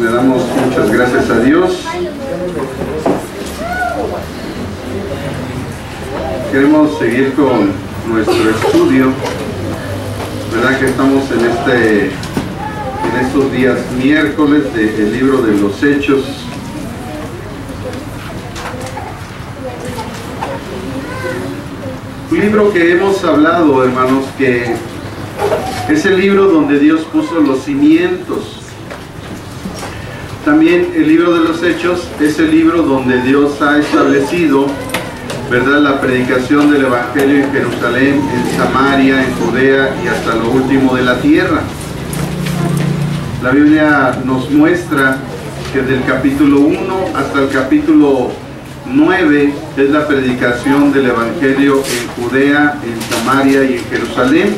Le damos muchas gracias a Dios. Queremos seguir con nuestro estudio, ¿verdad? Que estamos en estos días miércoles del libro de los Hechos. Un libro que hemos hablado, hermanos, que es el libro donde Dios puso los cimientos. También el libro de los Hechos es el libro donde Dios ha establecido, ¿verdad?, la predicación del Evangelio en Jerusalén, en Samaria, en Judea y hasta lo último de la tierra. La Biblia nos muestra que del capítulo 1 hasta el capítulo 9 es la predicación del Evangelio en Judea, en Samaria y en Jerusalén.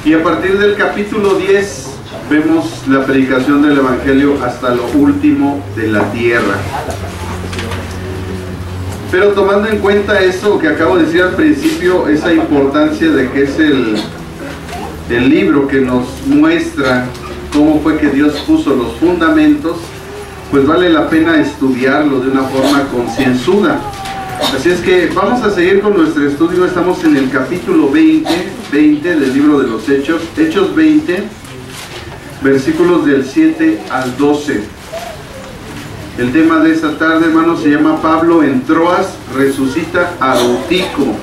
Y a partir del capítulo 10 vemos la predicación del Evangelio hasta lo último de la tierra. Pero tomando en cuenta eso que acabo de decir al principio, esa importancia de que es el libro que nos muestra cómo fue que Dios puso los fundamentos, pues vale la pena estudiarlo de una forma concienzuda. Así es que vamos a seguir con nuestro estudio. Estamos en el capítulo 20 del libro de los Hechos, Hechos 20, versículos del 7 al 12. El tema de esta tarde, hermanos, se llama Pablo en Troas resucita a Eutico.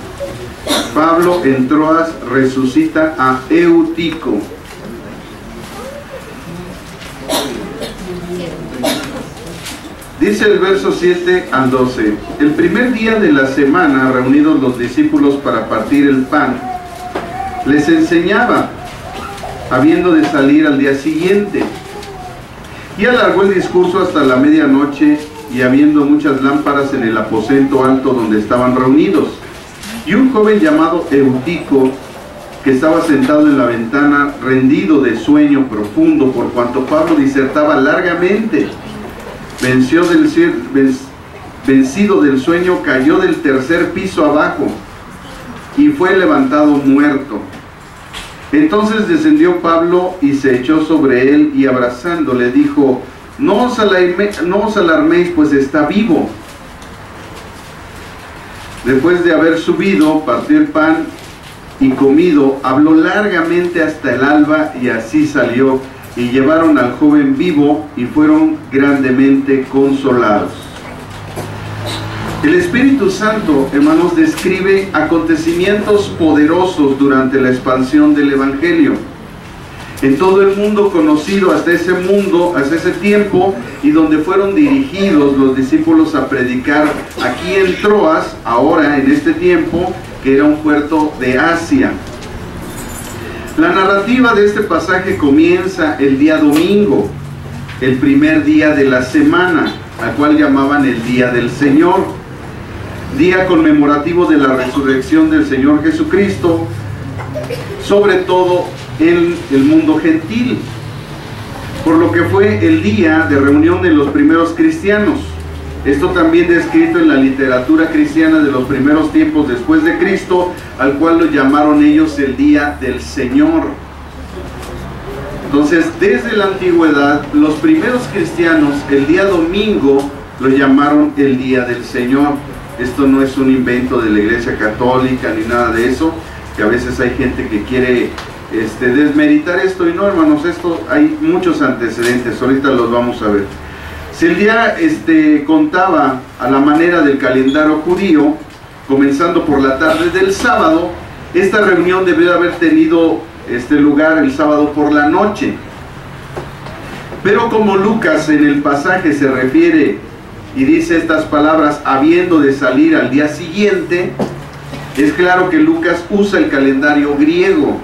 Pablo en Troas resucita a Eutico. Dice el verso 7 al 12: el primer día de la semana, reunidos los discípulos para partir el pan, les enseñaba, habiendo de salir al día siguiente. Y alargó el discurso hasta la medianoche, y habiendo muchas lámparas en el aposento alto donde estaban reunidos. Y un joven llamado Eutico, que estaba sentado en la ventana, rendido de sueño profundo, por cuanto Pablo disertaba largamente, vencido del sueño, cayó del tercer piso abajo, y fue levantado muerto. Entonces descendió Pablo y se echó sobre él, y abrazándole dijo: no os alarméis, pues está vivo. Después de haber subido, partió el pan y comido, habló largamente hasta el alba, y así salió, y llevaron al joven vivo, y fueron grandemente consolados. El Espíritu Santo, hermanos, describe acontecimientos poderosos durante la expansión del Evangelio en todo el mundo conocido hasta ese tiempo, y donde fueron dirigidos los discípulos a predicar aquí en Troas, ahora en este tiempo, que era un puerto de Asia. La narrativa de este pasaje comienza el día domingo, el primer día de la semana, al cual llamaban el Día del Señor, día conmemorativo de la resurrección del Señor Jesucristo, sobre todo en el mundo gentil, por lo que fue el día de reunión de los primeros cristianos. Esto también descrito en la literatura cristiana de los primeros tiempos después de Cristo, al cual lo llamaron ellos el Día del Señor. Entonces, desde la antigüedad, los primeros cristianos el día domingo lo llamaron el Día del Señor. Esto no es un invento de la Iglesia Católica ni nada de eso, que a veces hay gente que quiere desmeritar esto, y no, hermanos, esto hay muchos antecedentes, ahorita los vamos a ver. Si el día contaba a la manera del calendario judío, comenzando por la tarde del sábado, esta reunión debió haber tenido lugar el sábado por la noche. Pero como Lucas en el pasaje se refiere y dice estas palabras, habiendo de salir al día siguiente, es claro que Lucas usa el calendario griego,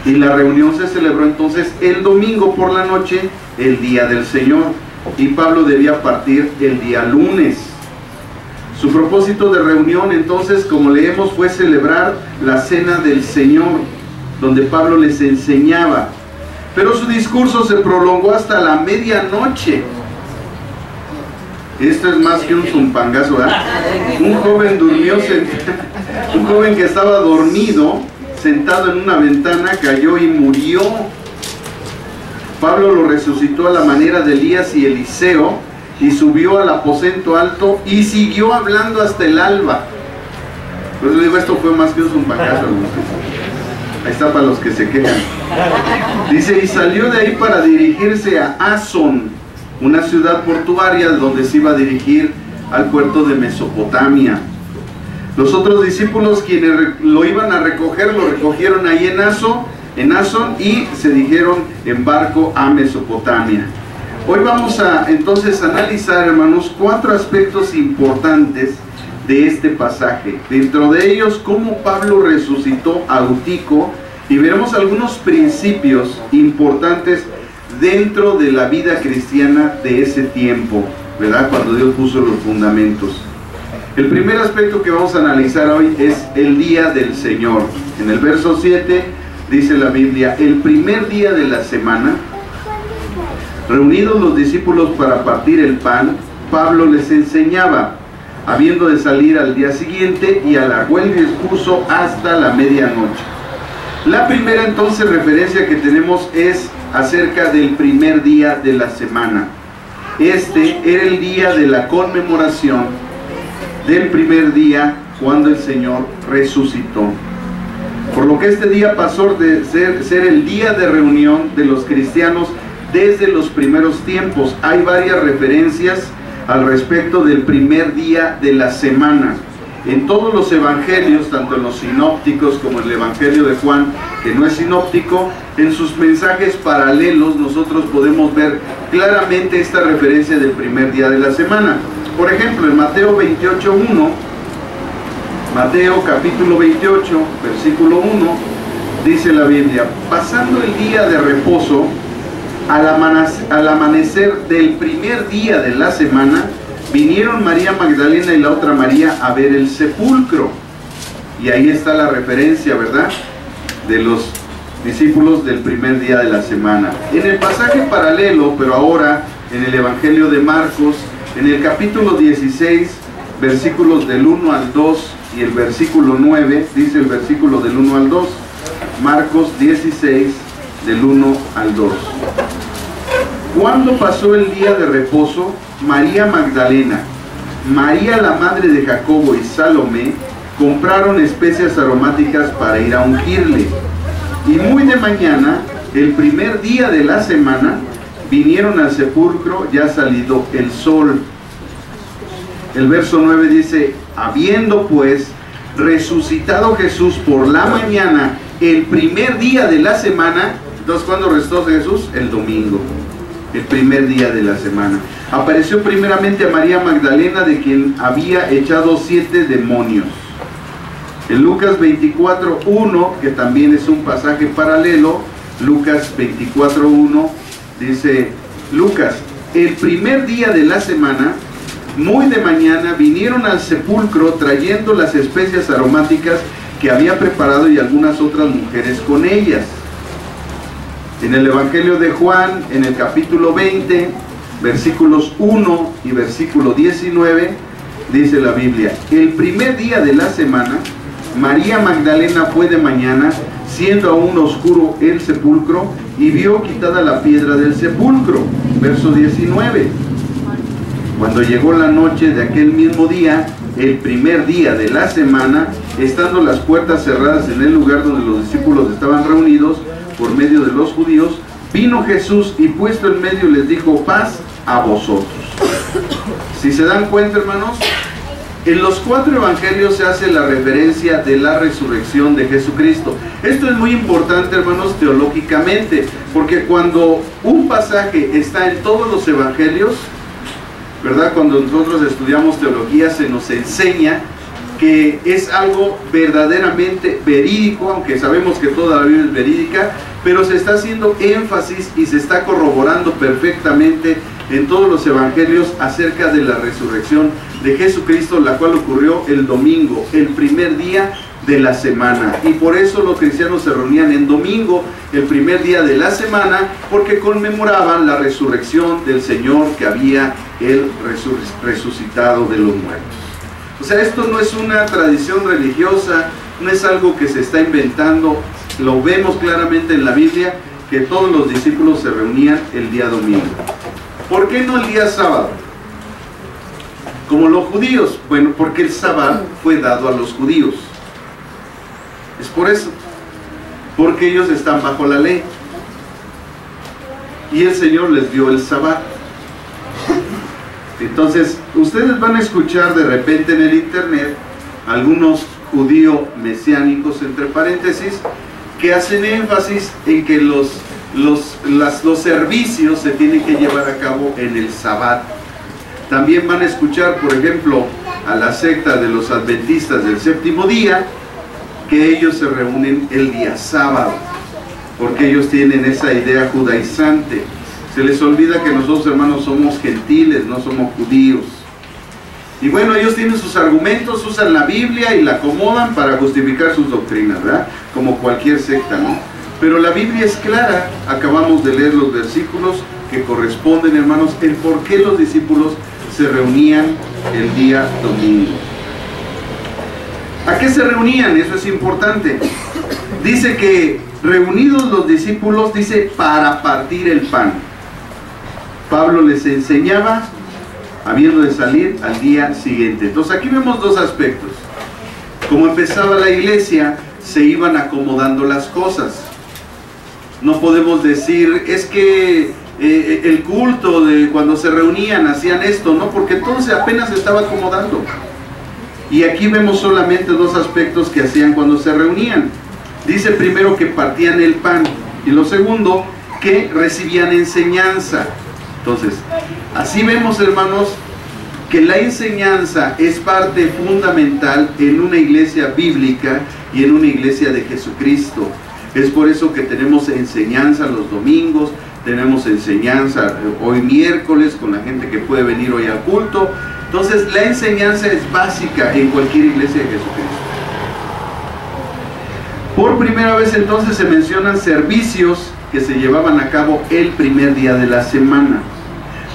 y la reunión se celebró entonces el domingo por la noche, el Día del Señor, y Pablo debía partir el día lunes. Su propósito de reunión entonces, como leemos, fue celebrar la Cena del Señor, donde Pablo les enseñaba, pero su discurso se prolongó hasta la medianoche. Esto es más que un zumpangazo, ¿verdad? Un joven un joven que estaba dormido, sentado en una ventana, cayó y murió. Pablo lo resucitó a la manera de Elías y Eliseo, y subió al aposento alto y siguió hablando hasta el alba. Pues les digo, esto fue más que un zumbacazo. Ahí está para los que se quejan. Dice, y salió de ahí para dirigirse a Asón, una ciudad portuaria donde se iba a dirigir al puerto de Mesopotamia. Los otros discípulos, quienes lo iban a recoger, lo recogieron ahí en Asón, y se dirigieron en barco a Mesopotamia. Hoy vamos a entonces analizar, hermanos, 4 aspectos importantes de este pasaje. Dentro de ellos, cómo Pablo resucitó a Eutico, y veremos algunos principios importantes dentro de la vida cristiana de ese tiempo, ¿verdad? Cuando Dios puso los fundamentos. El primer aspecto que vamos a analizar hoy es el día del Señor. En el verso 7 dice la Biblia, el primer día de la semana, reunidos los discípulos para partir el pan, Pablo les enseñaba, habiendo de salir al día siguiente, y alargó el discurso hasta la medianoche. La primera entonces referencia que tenemos es acerca del primer día de la semana. Este era el día de la conmemoración del primer día cuando el Señor resucitó. Por lo que este día pasó de ser el día de reunión de los cristianos desde los primeros tiempos. Hay varias referencias al respecto del primer día de la semana. En todos los evangelios, tanto en los sinópticos como en el evangelio de Juan, que no es sinóptico, en sus mensajes paralelos nosotros podemos ver claramente esta referencia del primer día de la semana. Por ejemplo, en Mateo 28:1, Mateo capítulo 28, versículo 1, dice la Biblia, pasando el día de reposo, al amanecer del primer día de la semana, vinieron María Magdalena y la otra María a ver el sepulcro. Y ahí está la referencia, ¿verdad?, de los discípulos del primer día de la semana. En el pasaje paralelo, pero ahora en el Evangelio de Marcos, en el capítulo 16, versículos del 1 al 2 y el versículo 9, dice el versículo del 1 al 2, Marcos 16, del 1 al 2. Cuando pasó el día de reposo, María Magdalena, María la madre de Jacobo y Salomé compraron especias aromáticas para ir a ungirle. Y muy de mañana, el primer día de la semana, vinieron al sepulcro ya salido el sol. El verso 9 dice, habiendo pues resucitado Jesús por la mañana, el primer día de la semana. Entonces, ¿cuándo resucitó Jesús? El domingo, el primer día de la semana. Apareció primeramente a María Magdalena, de quien había echado 7 demonios. En Lucas 24:1, que también es un pasaje paralelo, Lucas 24:1, dice Lucas, el primer día de la semana, muy de mañana, vinieron al sepulcro trayendo las especias aromáticas que había preparado y algunas otras mujeres con ellas. En el Evangelio de Juan, en el capítulo 20, versículos 1 y versículo 19, dice la Biblia, el primer día de la semana, María Magdalena fue de mañana, siendo aún oscuro el sepulcro, y vio quitada la piedra del sepulcro. Verso 19. Cuando llegó la noche de aquel mismo día, el primer día de la semana, estando las puertas cerradas en el lugar donde los discípulos estaban reunidos por medio de los judíos, vino Jesús y puesto en medio les dijo, paz a vosotros. Si se dan cuenta, hermanos, en los 4 evangelios se hace la referencia de la resurrección de Jesucristo. Esto es muy importante, hermanos, teológicamente, porque cuando un pasaje está en todos los evangelios, ¿verdad?, cuando nosotros estudiamos teología se nos enseña que es algo verdaderamente verídico, aunque sabemos que toda la Biblia es verídica, pero se está haciendo énfasis y se está corroborando perfectamente en todos los evangelios acerca de la resurrección de Jesucristo, la cual ocurrió el domingo, el primer día de la semana. Y por eso los cristianos se reunían en domingo, el primer día de la semana, porque conmemoraban la resurrección del Señor que había él resucitado de los muertos. O sea, esto no es una tradición religiosa, no es algo que se está inventando, lo vemos claramente en la Biblia que todos los discípulos se reunían el día domingo. ¿Por qué no el día sábado? Como los judíos. Bueno, porque el sábado fue dado a los judíos. Es por eso. Porque ellos están bajo la ley. Y el Señor les dio el sábado. Entonces, ustedes van a escuchar de repente en el internet algunos judíos mesiánicos, entre paréntesis, que hacen énfasis en que los servicios se tienen que llevar a cabo en el sábado. También van a escuchar, por ejemplo, a la secta de los adventistas del séptimo día, que ellos se reúnen el día sábado, porque ellos tienen esa idea judaizante. Se les olvida que nosotros, hermanos, somos gentiles, no somos judíos. Y bueno, ellos tienen sus argumentos, usan la Biblia y la acomodan para justificar sus doctrinas, ¿verdad? Como cualquier secta, ¿no? Pero la Biblia es clara. Acabamos de leer los versículos que corresponden, hermanos, el por qué los discípulos se reunían el día domingo. ¿A qué se reunían? Eso es importante. Dice que reunidos los discípulos, dice, para partir el pan. Pablo les enseñaba habiendo de salir al día siguiente. Entonces aquí vemos dos aspectos. Como empezaba la iglesia, se iban acomodando las cosas. No podemos decir, es que el culto de cuando se reunían hacían esto, no, porque todo se apenas estaba acomodando. Y aquí vemos solamente dos aspectos que hacían cuando se reunían. Dice primero que partían el pan, y lo segundo, que recibían enseñanza. Entonces, así vemos, hermanos, que la enseñanza es parte fundamental en una iglesia bíblica y en una iglesia de Jesucristo. Es por eso que tenemos enseñanza los domingos, tenemos enseñanza hoy miércoles con la gente que puede venir hoy al culto. Entonces, la enseñanza es básica en cualquier iglesia de Jesucristo. Por primera vez entonces se mencionan servicios que se llevaban a cabo el primer día de la semana.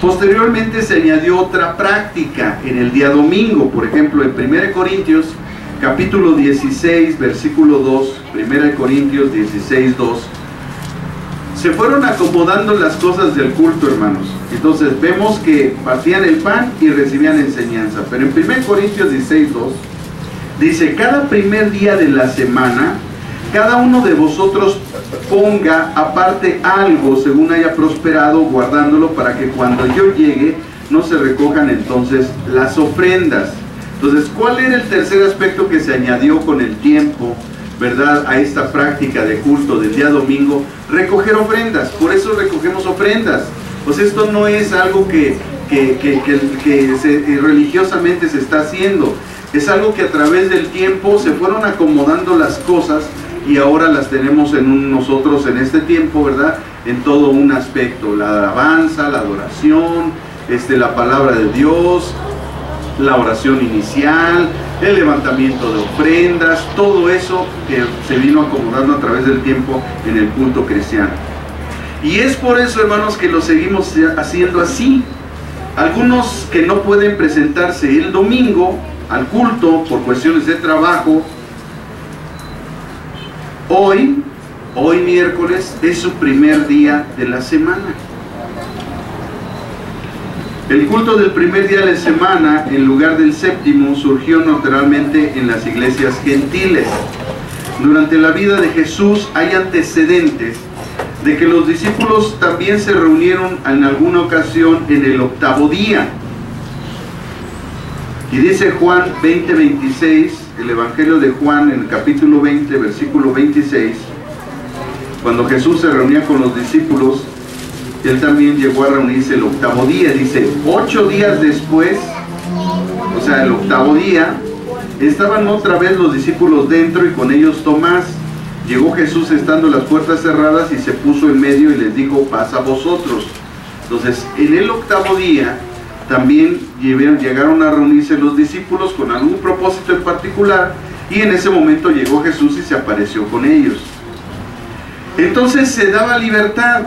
Posteriormente se añadió otra práctica en el día domingo. Por ejemplo, en 1 Corintios capítulo 16 versículo 2, 1 Corintios 16, 2, se fueron acomodando las cosas del culto, hermanos. Entonces vemos que partían el pan y recibían enseñanza. Pero en 1 Corintios 16, 2 dice: cada primer día de la semana, cada uno de vosotros ponga aparte algo según haya prosperado, guardándolo para que cuando yo llegue no se recojan entonces las ofrendas. Entonces, ¿cuál era el tercer aspecto que se añadió con el tiempo, verdad, a esta práctica de culto del día domingo? Recoger ofrendas. Por eso recogemos ofrendas. Pues esto no es algo que religiosamente se está haciendo. Es algo que a través del tiempo se fueron acomodando las cosas y ahora las tenemos nosotros en este tiempo, ¿verdad? En todo un aspecto, la alabanza, la adoración, la palabra de Dios, la oración inicial, el levantamiento de ofrendas, todo eso que se vino acomodando a través del tiempo en el culto cristiano. Y es por eso, hermanos, que lo seguimos haciendo así. Algunos que no pueden presentarse el domingo al culto por cuestiones de trabajo, hoy miércoles es su primer día de la semana. El culto del primer día de la semana, en lugar del séptimo, surgió naturalmente en las iglesias gentiles. Durante la vida de Jesús hay antecedentes de que los discípulos también se reunieron en alguna ocasión en el octavo día. Y dice Juan 20:26, el Evangelio de Juan en el capítulo 20, versículo 26, cuando Jesús se reunía con los discípulos, él también llegó a reunirse el octavo día. Dice, 8 días después, o sea, el octavo día, estaban otra vez los discípulos dentro y con ellos Tomás. Llegó Jesús estando las puertas cerradas y se puso en medio y les dijo, paz a vosotros. Entonces, en el octavo día también llegaron a reunirse los discípulos con algún propósito en particular, y en ese momento llegó Jesús y se apareció con ellos. Entonces se daba libertad,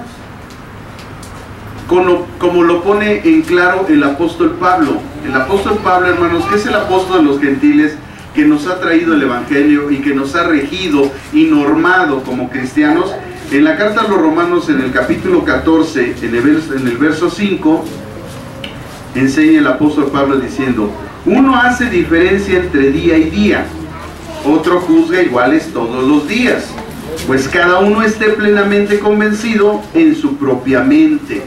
como lo pone en claro el apóstol Pablo. El apóstol Pablo, hermanos, que es el apóstol de los gentiles, que nos ha traído el Evangelio y que nos ha regido y normado como cristianos, En la carta a los Romanos, en el capítulo 14, en el verso 5, enseña el apóstol Pablo diciendo: uno hace diferencia entre día y día, otro juzga iguales todos los días, pues cada uno esté plenamente convencido en su propia mente.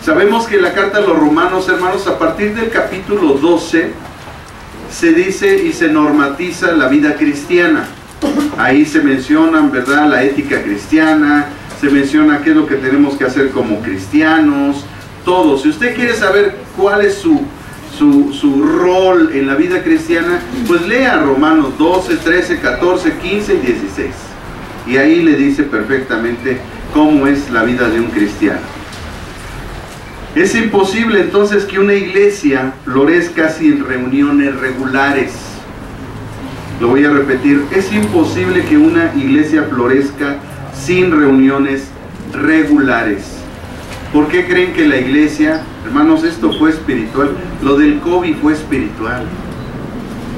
Sabemos que en la carta a los Romanos, hermanos, a partir del capítulo 12, se dice y se normatiza la vida cristiana. Ahí se mencionan, ¿verdad?, la ética cristiana, se menciona qué es lo que tenemos que hacer como cristianos, todo. Si usted quiere saber cuál es su rol en la vida cristiana, pues lea Romanos 12, 13, 14, 15 y 16. Y ahí le dice perfectamente cómo es la vida de un cristiano. Es imposible entonces que una iglesia florezca sin reuniones regulares. Lo voy a repetir, es imposible que una iglesia florezca sin reuniones regulares. ¿Por qué creen que la iglesia, hermanos, esto fue espiritual? Lo del COVID fue espiritual.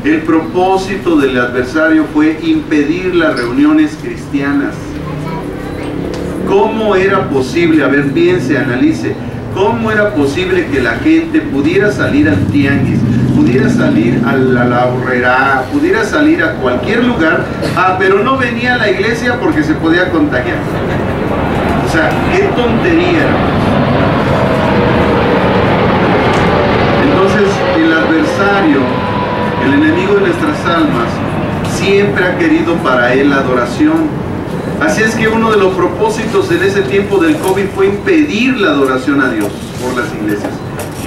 El propósito del adversario fue impedir las reuniones cristianas. ¿Cómo era posible? A ver, piense, analice. ¿Cómo era posible que la gente pudiera salir al tianguis, pudiera salir a la horrera, pudiera salir a cualquier lugar, pero no venía a la iglesia porque se podía contagiar? O sea, qué tontería. Entonces, el adversario, el enemigo de nuestras almas, siempre ha querido para él la adoración. Así es que uno de los propósitos en ese tiempo del COVID fue impedir la adoración a Dios por las iglesias.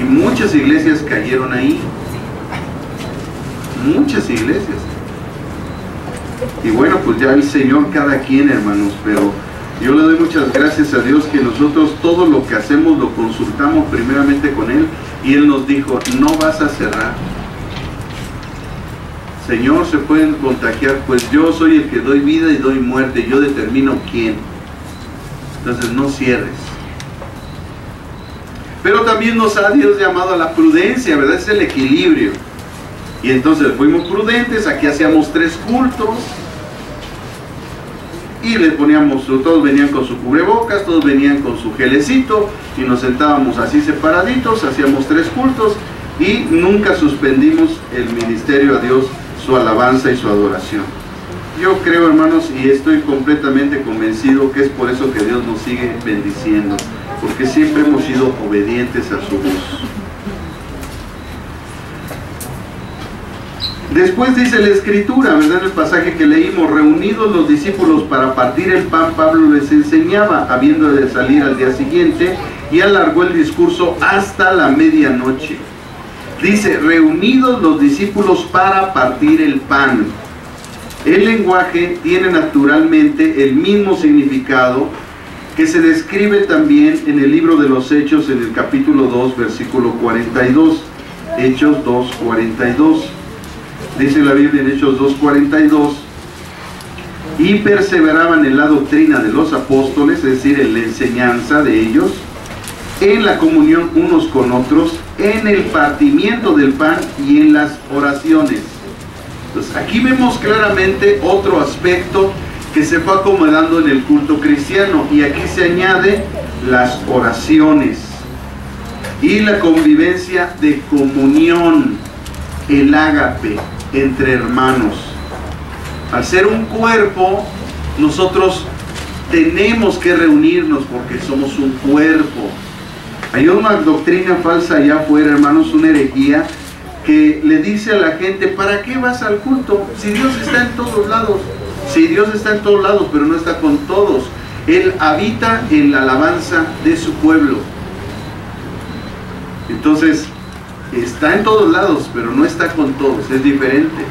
Y muchas iglesias cayeron ahí. Muchas iglesias. Y bueno, pues ya el Señor cada quien, hermanos, pero yo le doy muchas gracias a Dios que nosotros todo lo que hacemos lo consultamos primeramente con Él, y Él nos dijo: no vas a cerrar. Señor, ¿se pueden contagiar? Pues yo soy el que doy vida y doy muerte, yo determino quién. Entonces no cierres. Pero también nos ha Dios llamado a la prudencia, ¿verdad? Es el equilibrio. Y entonces fuimos prudentes, aquí hacíamos 3 cultos, y les poníamos, todos venían con su cubrebocas, todos venían con su gelecito, y nos sentábamos así separaditos, hacíamos 3 cultos, y nunca suspendimos el ministerio a Dios, su alabanza y su adoración. Yo creo, hermanos, y estoy completamente convencido que es por eso que Dios nos sigue bendiciendo, porque siempre hemos sido obedientes a su voz. Después dice la Escritura, ¿verdad?, en el pasaje que leímos: reunidos los discípulos para partir el pan, Pablo les enseñaba, habiendo de salir al día siguiente, y alargó el discurso hasta la medianoche. Dice, reunidos los discípulos para partir el pan. El lenguaje tiene naturalmente el mismo significado que se describe también en el libro de los Hechos, en el capítulo 2, versículo 42. Hechos 2, 42. Dice la Biblia en Hechos 2, 42: y perseveraban en la doctrina de los apóstoles, es decir, en la enseñanza de ellos, en la comunión unos con otros, en el partimiento del pan y en las oraciones. Entonces, aquí vemos claramente otro aspecto que se fue acomodando en el culto cristiano, y aquí se añade las oraciones y la convivencia de comunión, el ágape entre hermanos. Al ser un cuerpo, nosotros tenemos que reunirnos porque somos un cuerpo. Hay una doctrina falsa allá afuera, hermanos, una herejía, que le dice a la gente: ¿para qué vas al culto? Si Dios está en todos lados. Si Dios está en todos lados, pero no está con todos. Él habita en la alabanza de su pueblo. Entonces, está en todos lados, pero no está con todos. Es diferente,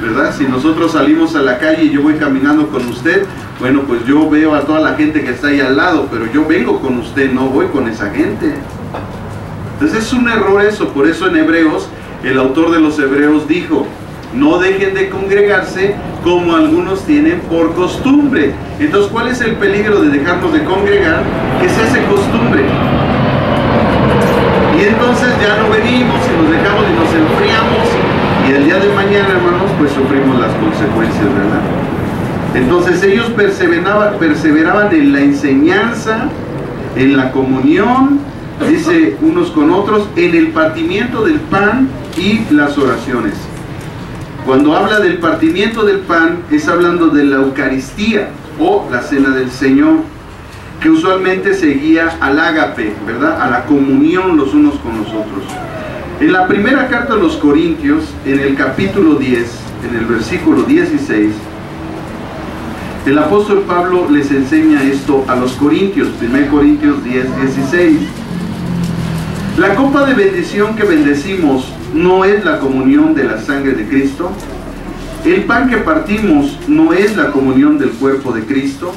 ¿verdad? Si nosotros salimos a la calle y yo voy caminando con usted, bueno, pues yo veo a toda la gente que está ahí al lado, pero yo vengo con usted, no voy con esa gente. Entonces es un error eso. Por eso en Hebreos, el autor de los Hebreos dijo: no dejen de congregarse como algunos tienen por costumbre. Entonces, ¿cuál es el peligro de dejarnos de congregar? Que se hace costumbre. Y entonces ya no venimos y nos dejamos y nos enfriamos, y el día de mañana, hermanos, pues sufrimos las consecuencias, ¿verdad? Entonces ellos perseveraban en la enseñanza, en la comunión, dice, unos con otros, en el partimiento del pan y las oraciones. Cuando habla del partimiento del pan, es hablando de la Eucaristía o la Cena del Señor, que usualmente seguía al ágape, ¿verdad? A la comunión los unos con los otros. En la primera carta a los Corintios, en el capítulo 10, en el versículo 16, el apóstol Pablo les enseña esto a los corintios, 1 Corintios 10, 16. La copa de bendición que bendecimos no es la comunión de la sangre de Cristo. El pan que partimos no es la comunión del cuerpo de Cristo.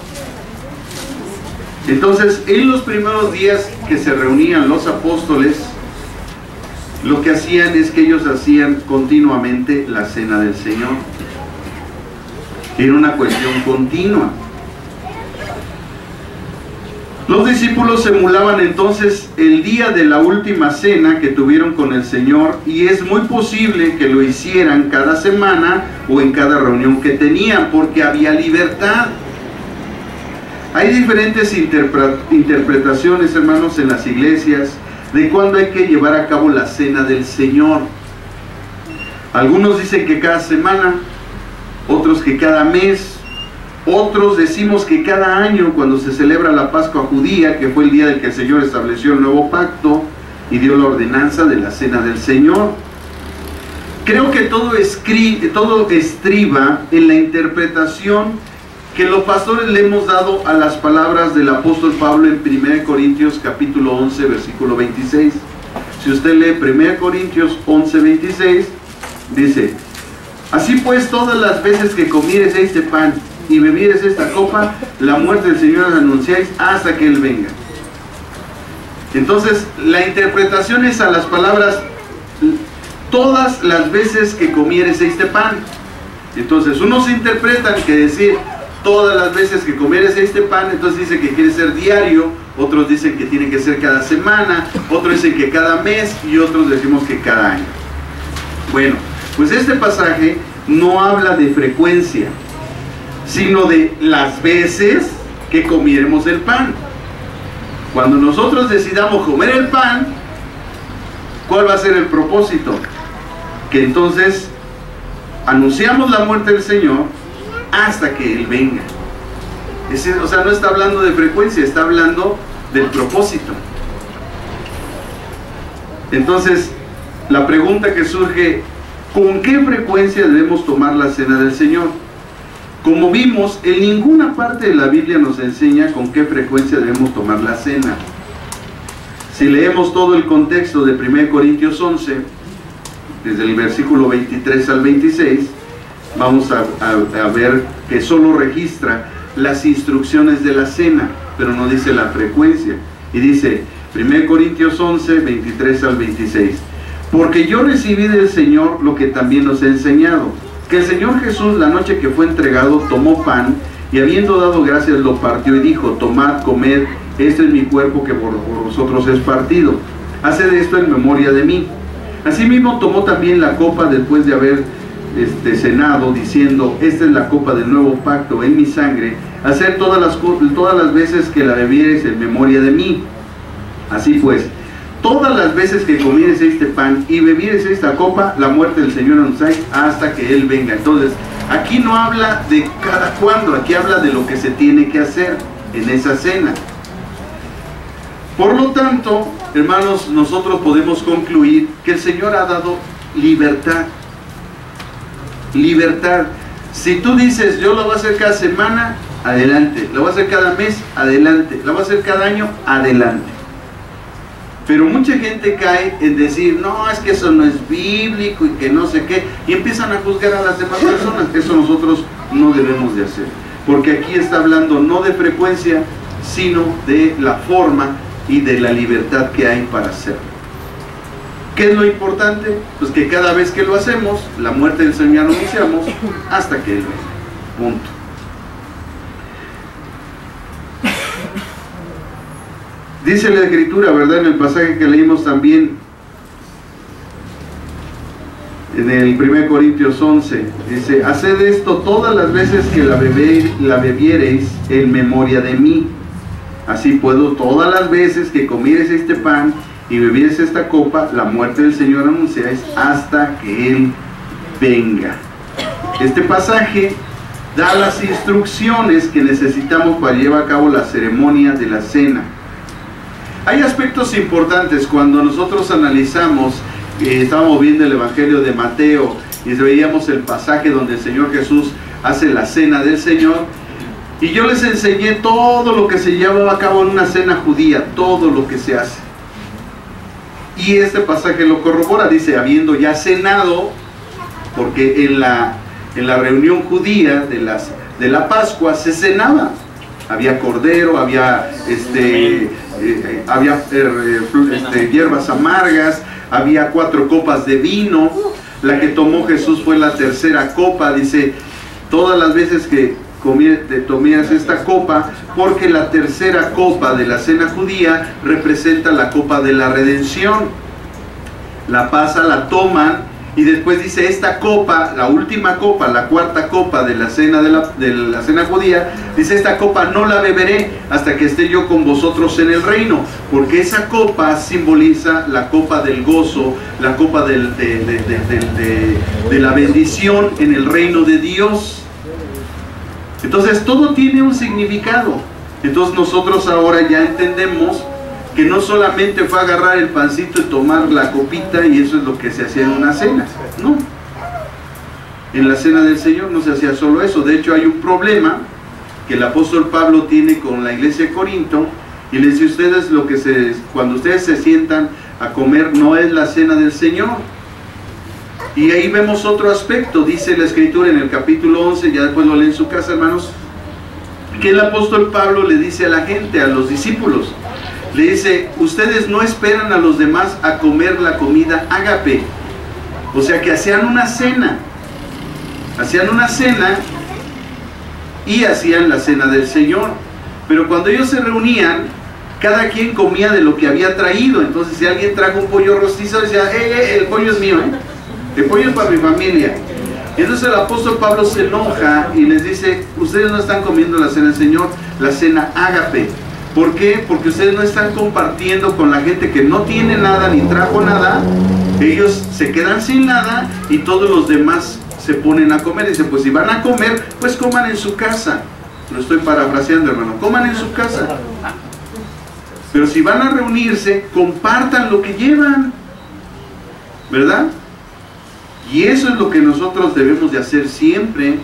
Entonces, en los primeros días que se reunían los apóstoles, lo que hacían es que ellos hacían continuamente la cena del Señor. Era una cuestión continua. Los discípulos emulaban entonces el día de la última cena que tuvieron con el Señor, y es muy posible que lo hicieran cada semana o en cada reunión que tenían, porque había libertad. Hay diferentes interpretaciones, hermanos, en las iglesias de cuándo hay que llevar a cabo la cena del Señor. Algunos dicen que cada semana, otros que cada mes, otros decimos que cada año, cuando se celebra la Pascua judía, que fue el día en que el Señor estableció el nuevo pacto y dio la ordenanza de la Cena del Señor. Creo que todo estriba en la interpretación que los pastores le hemos dado a las palabras del apóstol Pablo en 1 Corintios capítulo 11, versículo 26. Si usted lee 1 Corintios 11, 26, dice: así pues, todas las veces que comieres este pan y bebieres esta copa, la muerte del Señor anunciáis hasta que Él venga. Entonces, la interpretación es a las palabras todas las veces que comieres este pan. Entonces, unos interpretan que decir todas las veces que comieres este pan, entonces dice que quiere ser diario, otros dicen que tiene que ser cada semana, otros dicen que cada mes y otros decimos que cada año. Bueno, pues este pasaje no habla de frecuencia, sino de las veces que comiéramos el pan. Cuando nosotros decidamos comer el pan, ¿cuál va a ser el propósito? Que entonces anunciamos la muerte del Señor hasta que Él venga. O sea, no está hablando de frecuencia, está hablando del propósito. Entonces, la pregunta que surge: ¿con qué frecuencia debemos tomar la cena del Señor? Como vimos, en ninguna parte de la Biblia nos enseña con qué frecuencia debemos tomar la cena. Si leemos todo el contexto de 1 Corintios 11, desde el versículo 23 al 26, vamos a ver que solo registra las instrucciones de la cena, pero no dice la frecuencia. Y dice 1 Corintios 11, 23 al 26: porque yo recibí del Señor lo que también os he enseñado, que el Señor Jesús, la noche que fue entregado, tomó pan, y habiendo dado gracias lo partió y dijo: tomad, comed, este es mi cuerpo que por vosotros es partido, haced esto en memoria de mí. Asimismo tomó también la copa después de haber cenado, diciendo: esta es la copa del nuevo pacto en mi sangre, haced todas las veces que la bebiereis en memoria de mí. Así pues, todas las veces que comieres este pan y bebieres esta copa, la muerte del Señor anunciáis hasta que Él venga. Entonces, aquí no habla de cada cuándo, aquí habla de lo que se tiene que hacer en esa cena. Por lo tanto, hermanos, nosotros podemos concluir que el Señor ha dado libertad. Libertad. Si tú dices: yo lo voy a hacer cada semana, adelante. Lo voy a hacer cada mes, adelante. Lo voy a hacer cada año, adelante. Pero mucha gente cae en decir: no, es que eso no es bíblico y que no sé qué, y empiezan a juzgar a las demás personas. Eso nosotros no debemos de hacer, porque aquí está hablando no de frecuencia, sino de la forma y de la libertad que hay para hacerlo. ¿Qué es lo importante? Pues que cada vez que lo hacemos, la muerte del Señor anunciamos hasta que Él venga. Punto. Dice la Escritura, ¿verdad?, en el pasaje que leímos también, En el 1 Corintios 11 dice: haced esto todas las veces que la bebiereis en memoria de mí. Así puedo, todas las veces que comiereis este pan y bebiereis esta copa, la muerte del Señor anunciáis hasta que Él venga. Este pasaje da las instrucciones que necesitamos para llevar a cabo la ceremonia de la cena. Hay aspectos importantes cuando nosotros analizamos. Estábamos viendo el Evangelio de Mateo y veíamos el pasaje donde el Señor Jesús hace la cena del Señor, y yo les enseñé todo lo que se llevaba a cabo en una cena judía, todo lo que se hace, y este pasaje lo corrobora. Dice: habiendo ya cenado, porque en la reunión judía de la Pascua se cenaba, había cordero, había hierbas amargas, había 4 copas de vino. La que tomó Jesús fue la tercera copa. Dice: todas las veces que tomieras esta copa, porque la tercera copa de la cena judía representa la copa de la redención. La pasa, la toman, y después dice: esta copa, la última copa, la cuarta copa de la cena judía, dice: esta copa no la beberé hasta que esté yo con vosotros en el reino, porque esa copa simboliza la copa del gozo, la copa de la bendición en el reino de Dios. Entonces todo tiene un significado. Entonces nosotros ahora ya entendemos que no solamente fue agarrar el pancito y tomar la copita y eso es lo que se hacía en una cena. No, en la cena del Señor no se hacía solo eso. De hecho, hay un problema que el apóstol Pablo tiene con la iglesia de Corinto, y le dice: ustedes cuando ustedes se sientan a comer, no es la cena del Señor. Y ahí vemos otro aspecto. Dice la Escritura en el capítulo 11, ya después lo leen en su casa, hermanos, que el apóstol Pablo le dice a la gente, a los discípulos, le dice: ustedes no esperan a los demás a comer la comida ágape. O sea que hacían una cena y hacían la cena del Señor. Pero cuando ellos se reunían, cada quien comía de lo que había traído. Entonces, si alguien trajo un pollo rostizo, decía: el pollo es mío, el pollo es para mi familia. Y entonces el apóstol Pablo se enoja y les dice: ustedes no están comiendo la cena del Señor, la cena ágape. ¿Por qué? Porque ustedes no están compartiendo con la gente que no tiene nada ni trajo nada. Ellos se quedan sin nada y todos los demás se ponen a comer. Dice: pues si van a comer, pues coman en su casa. Lo estoy parafraseando, hermano. Coman en su casa. Pero si van a reunirse, compartan lo que llevan, ¿verdad? Y eso es lo que nosotros debemos de hacer siempre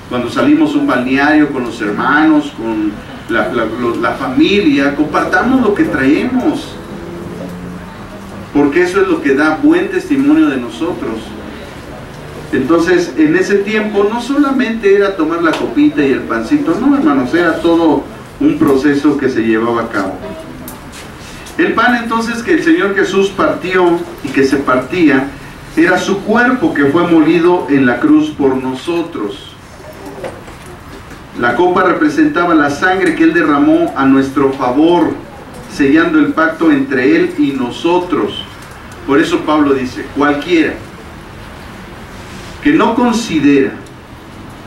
cuando salimos a un balneario con los hermanos, con la familia. Compartamos lo que traemos, porque eso es lo que da buen testimonio de nosotros. Entonces, en ese tiempo no solamente era tomar la copita y el pancito, no, hermanos, era todo un proceso que se llevaba a cabo. El pan entonces que el Señor Jesús partió y que se partía era su cuerpo que fue molido en la cruz por nosotros. La copa representaba la sangre que Él derramó a nuestro favor, sellando el pacto entre Él y nosotros. Por eso Pablo dice: cualquiera que no considera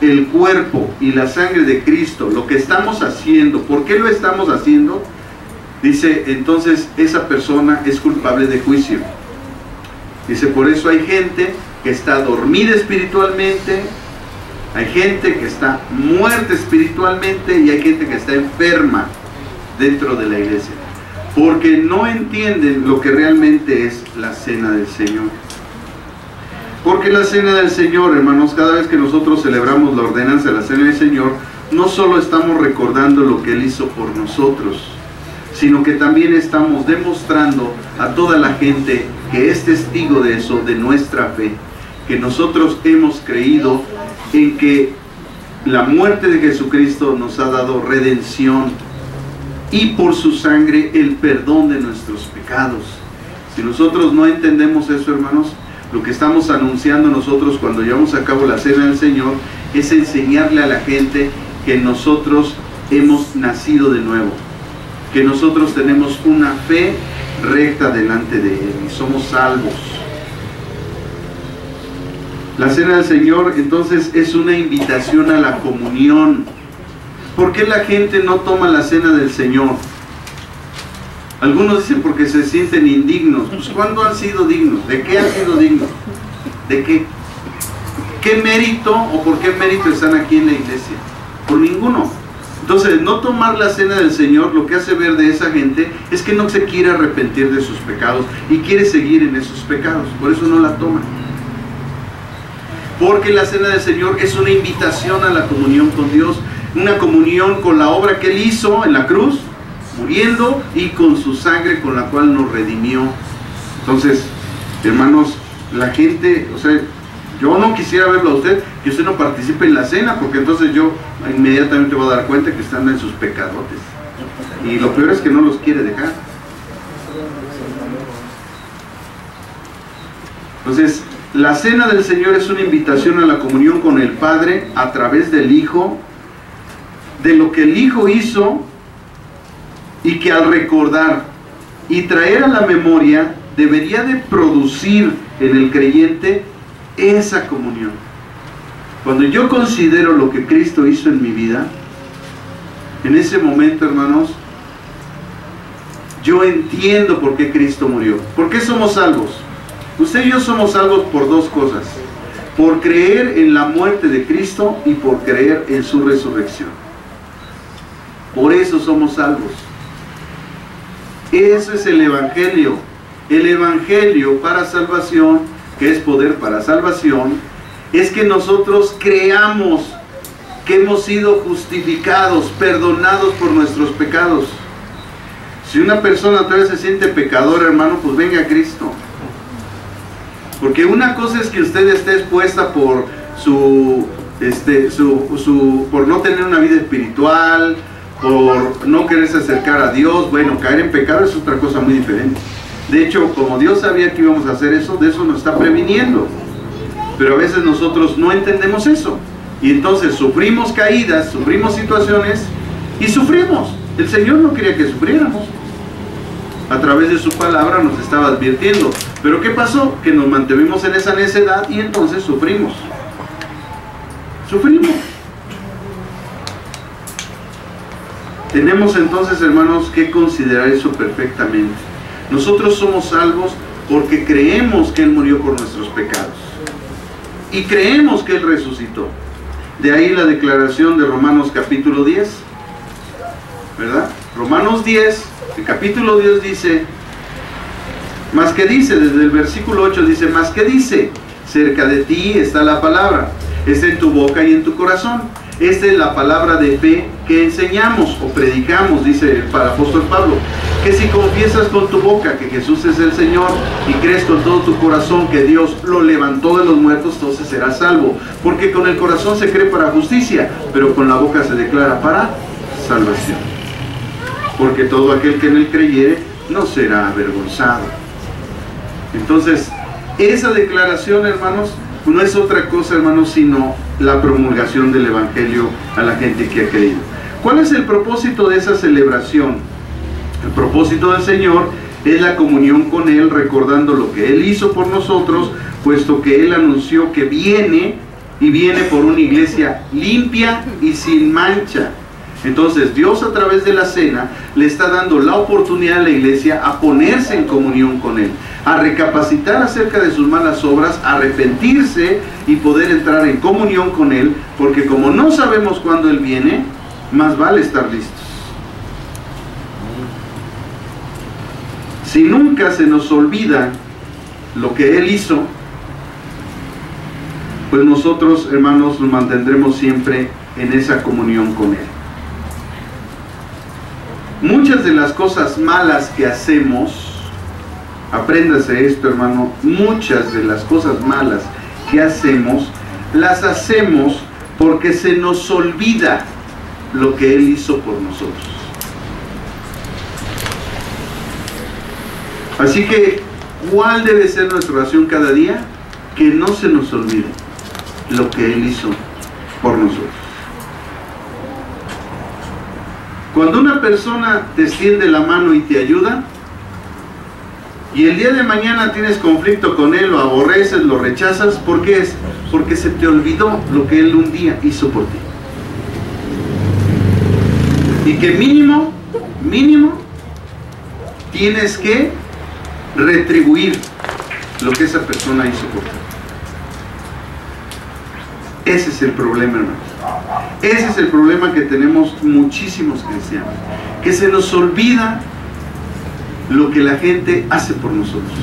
el cuerpo y la sangre de Cristo, lo que estamos haciendo, ¿por qué lo estamos haciendo? Dice: entonces esa persona es culpable de juicio. Dice: por eso hay gente que está dormida espiritualmente, hay gente que está muerta espiritualmente y hay gente que está enferma dentro de la iglesia, porque no entienden lo que realmente es la cena del Señor. Porque la cena del Señor, hermanos, cada vez que nosotros celebramos la ordenanza de la cena del Señor, no solo estamos recordando lo que Él hizo por nosotros, sino que también estamos demostrando a toda la gente que es testigo de eso, de nuestra fe, que nosotros hemos creído en que la muerte de Jesucristo nos ha dado redención y por su sangre el perdón de nuestros pecados. Si nosotros no entendemos eso, hermanos, lo que estamos anunciando nosotros cuando llevamos a cabo la cena del Señor es enseñarle a la gente que nosotros hemos nacido de nuevo, que nosotros tenemos una fe recta delante de Él y somos salvos. La cena del Señor entonces es una invitación a la comunión. ¿Por qué la gente no toma la cena del Señor? Algunos dicen porque se sienten indignos. Pues ¿cuándo han sido dignos? ¿De qué han sido dignos? ¿De qué? ¿Qué mérito o por qué mérito están aquí en la iglesia? Por ninguno. Entonces, no tomar la cena del Señor lo que hace ver de esa gente es que no se quiere arrepentir de sus pecados y quiere seguir en esos pecados. Por eso no la toman. Porque la cena del Señor es una invitación a la comunión con Dios, una comunión con la obra que Él hizo en la cruz, muriendo, y con su sangre con la cual nos redimió. Entonces, hermanos, la gente, o sea, yo no quisiera verlo a usted, que usted no participe en la cena, porque entonces yo inmediatamente voy a dar cuenta que están en sus pecadotes. Y lo peor es que no los quiere dejar. Entonces, la cena del Señor es una invitación a la comunión con el Padre a través del Hijo, de lo que el Hijo hizo, y que al recordar y traer a la memoria debería de producir en el creyente esa comunión. Cuando yo considero lo que Cristo hizo en mi vida, en ese momento, hermanos, yo entiendo por qué Cristo murió. ¿Por qué somos salvos? Usted y yo somos salvos por dos cosas: por creer en la muerte de Cristo y por creer en su resurrección. Por eso somos salvos. Eso es el Evangelio. El Evangelio para salvación, que es poder para salvación, es que nosotros creamos que hemos sido justificados, perdonados por nuestros pecados. Si una persona todavía se siente pecador, hermano, pues venga a Cristo. Porque una cosa es que usted esté expuesta por por no tener una vida espiritual, por no quererse acercar a Dios. Bueno, caer en pecado es otra cosa muy diferente. De hecho, como Dios sabía que íbamos a hacer eso, de eso nos está previniendo. Pero a veces nosotros no entendemos eso. Y entonces sufrimos caídas, sufrimos situaciones y sufrimos. El Señor no quería que sufriéramos. A través de su palabra nos estaba advirtiendo. Pero ¿qué pasó? Que nos mantuvimos en esa necedad y entonces sufrimos. Sufrimos. Tenemos entonces, hermanos, que considerar eso perfectamente. Nosotros somos salvos porque creemos que Él murió por nuestros pecados. Y creemos que Él resucitó. De ahí la declaración de Romanos capítulo 10. ¿Verdad? Romanos 10, el capítulo 10 dice, más que dice, desde el versículo 8 dice, más que dice, cerca de ti está la palabra, está en tu boca y en tu corazón. Esta es la palabra de fe que enseñamos o predicamos, dice el apóstol Pablo, que si confiesas con tu boca que Jesús es el Señor y crees con todo tu corazón que Dios lo levantó de los muertos, entonces serás salvo. Porque con el corazón se cree para justicia, pero con la boca se declara para salvación. Porque todo aquel que en Él creyere no será avergonzado. Entonces, esa declaración, hermanos, no es otra cosa, hermanos, sino la promulgación del Evangelio a la gente que ha creído. ¿Cuál es el propósito de esa celebración? El propósito del Señor es la comunión con Él, recordando lo que Él hizo por nosotros, puesto que Él anunció que viene, y viene por una iglesia limpia y sin mancha. Entonces Dios, a través de la cena, le está dando la oportunidad a la iglesia a ponerse en comunión con Él, a recapacitar acerca de sus malas obras, a arrepentirse y poder entrar en comunión con Él, porque como no sabemos cuándo Él viene, más vale estar listos. Si nunca se nos olvida lo que Él hizo, pues nosotros, hermanos, nos mantendremos siempre en esa comunión con Él. Muchas de las cosas malas que hacemos, apréndase esto, hermano, muchas de las cosas malas que hacemos, las hacemos porque se nos olvida lo que Él hizo por nosotros. Así que, ¿cuál debe ser nuestra oración cada día? Que no se nos olvide lo que Él hizo por nosotros. Cuando una persona te extiende la mano y te ayuda, y el día de mañana tienes conflicto con él, lo aborreces, lo rechazas, ¿por qué es? Porque se te olvidó lo que él un día hizo por ti. Y que mínimo tienes que retribuir lo que esa persona hizo por ti. Ese es el problema, hermanos. Ese es el problema que tenemos muchísimos cristianos, que se nos olvida lo que la gente hace por nosotros.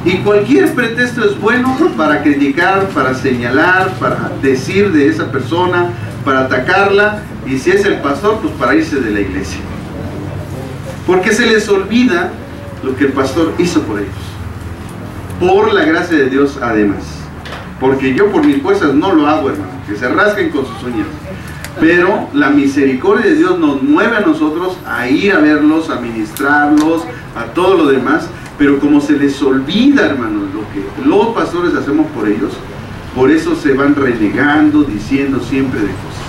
Y cualquier pretexto es bueno para criticar, para señalar, para decir de esa persona, para atacarla, y si es el pastor, pues para irse de la iglesia. Porque se les olvida lo que el pastor hizo por ellos. Por la gracia de Dios, además. Porque yo por mis fuerzas no lo hago, hermano, que se rasquen con sus uñas. Pero la misericordia de Dios nos mueve a nosotros a ir a verlos, a ministrarlos, a todo lo demás. Pero como se les olvida, hermanos, lo que los pastores hacemos por ellos, por eso se van renegando, diciendo siempre de cosas.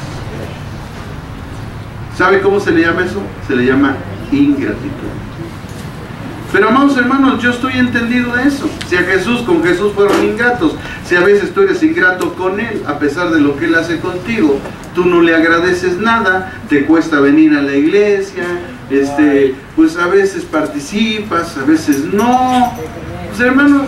¿Sabe cómo se le llama eso? Se le llama ingratitud. Pero amados hermanos, yo estoy entendido de eso. Si a Jesús, con Jesús fueron ingratos, si a veces tú eres ingrato con Él, a pesar de lo que Él hace contigo, tú no le agradeces nada, te cuesta venir a la iglesia, pues a veces participas, a veces no. Pues hermano,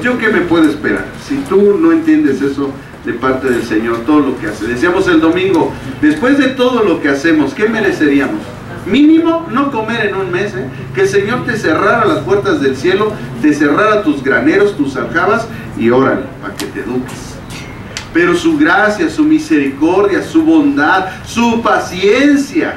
¿yo qué me puedo esperar? Si tú no entiendes eso de parte del Señor, todo lo que hace. Decíamos el domingo, después de todo lo que hacemos, ¿qué mereceríamos? Mínimo no comer en un mes, que el Señor te cerrara las puertas del cielo, te cerrara tus graneros, tus aljabas, y órale, para que te eduques. Pero su gracia, su misericordia, su bondad, su paciencia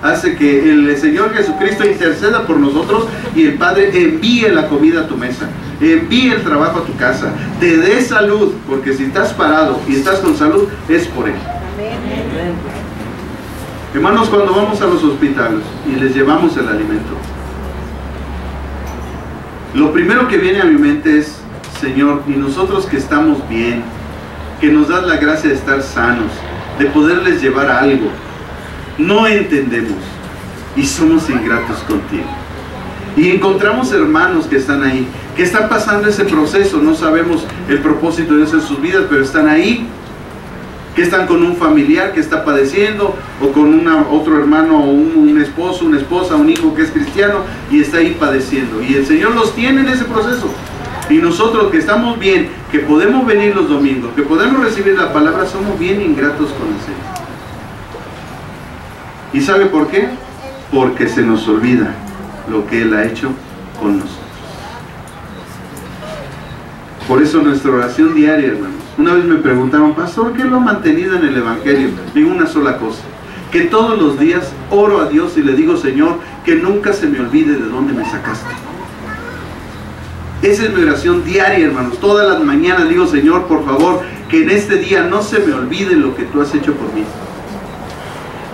hace que el Señor Jesucristo interceda por nosotros y el Padre envíe la comida a tu mesa, envíe el trabajo a tu casa, te dé salud, porque si estás parado y estás con salud, es por Él. Amén. Hermanos, cuando vamos a los hospitales y les llevamos el alimento, lo primero que viene a mi mente es, Señor, y nosotros que estamos bien, que nos das la gracia de estar sanos, de poderles llevar algo, no entendemos y somos ingratos contigo. Y encontramos hermanos que están ahí, que están pasando ese proceso, no sabemos el propósito de eso en sus vidas, pero están ahí, que están con un familiar que está padeciendo, o con otro hermano, o un esposo, una esposa, un hijo que es cristiano y está ahí padeciendo, y el Señor los tiene en ese proceso. Y nosotros que estamos bien, que podemos venir los domingos, que podemos recibir la palabra, somos bien ingratos con el Señor. ¿Y sabe por qué? Porque se nos olvida lo que Él ha hecho con nosotros. Por eso nuestra oración diaria, hermanos. Una vez me preguntaron, pastor, ¿qué lo ha mantenido en el Evangelio? Digo una sola cosa, que todos los días oro a Dios y le digo, Señor, que nunca se me olvide de dónde me sacaste. Esa es mi oración diaria, hermanos. Todas las mañanas digo, Señor, por favor, que en este día no se me olvide lo que tú has hecho por mí,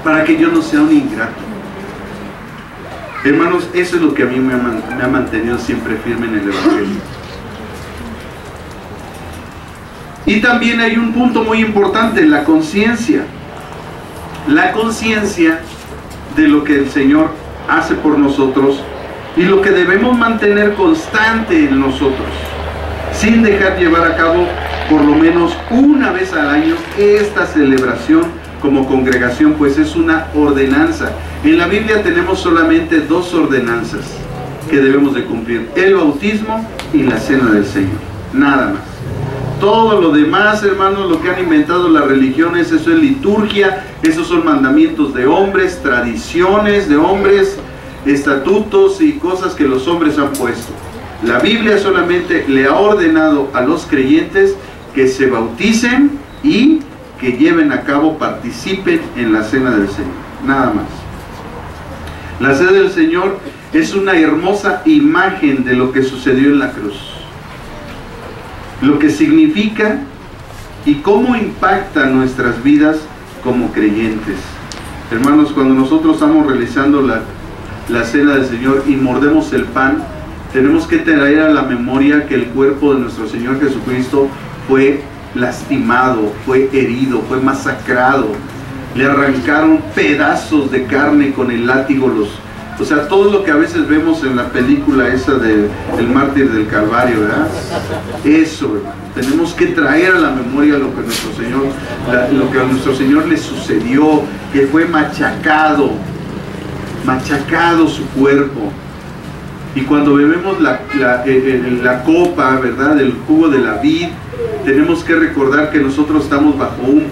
para que yo no sea un ingrato. Hermanos, eso es lo que a mí me ha mantenido siempre firme en el Evangelio. Y también hay un punto muy importante, la conciencia. La conciencia de lo que el Señor hace por nosotros y lo que debemos mantener constante en nosotros, sin dejar llevar a cabo por lo menos una vez al año esta celebración como congregación, pues es una ordenanza. En la Biblia tenemos solamente dos ordenanzas que debemos de cumplir: el bautismo y la cena del Señor, nada más. Todo lo demás, hermanos, lo que han inventado las religiones, eso es liturgia, esos son mandamientos de hombres, tradiciones de hombres, estatutos y cosas que los hombres han puesto. La Biblia solamente le ha ordenado a los creyentes que se bauticen y que lleven a cabo, participen en la cena del Señor, nada más. La cena del Señor es una hermosa imagen de lo que sucedió en la cruz, lo que significa y cómo impacta nuestras vidas como creyentes. Hermanos, cuando nosotros estamos realizando la cena del Señor y mordemos el pan, tenemos que traer a la memoria que el cuerpo de nuestro Señor Jesucristo fue lastimado, fue herido, fue masacrado. Le arrancaron pedazos de carne con el látigo O sea, todo lo que a veces vemos en la película esa de El Mártir del Calvario, ¿verdad? Eso, hermano. Tenemos que traer a la memoria lo que a nuestro Señor le sucedió, que fue machacado su cuerpo. Y cuando bebemos la copa, ¿verdad?, del jugo de la vid, tenemos que recordar que nosotros estamos bajo un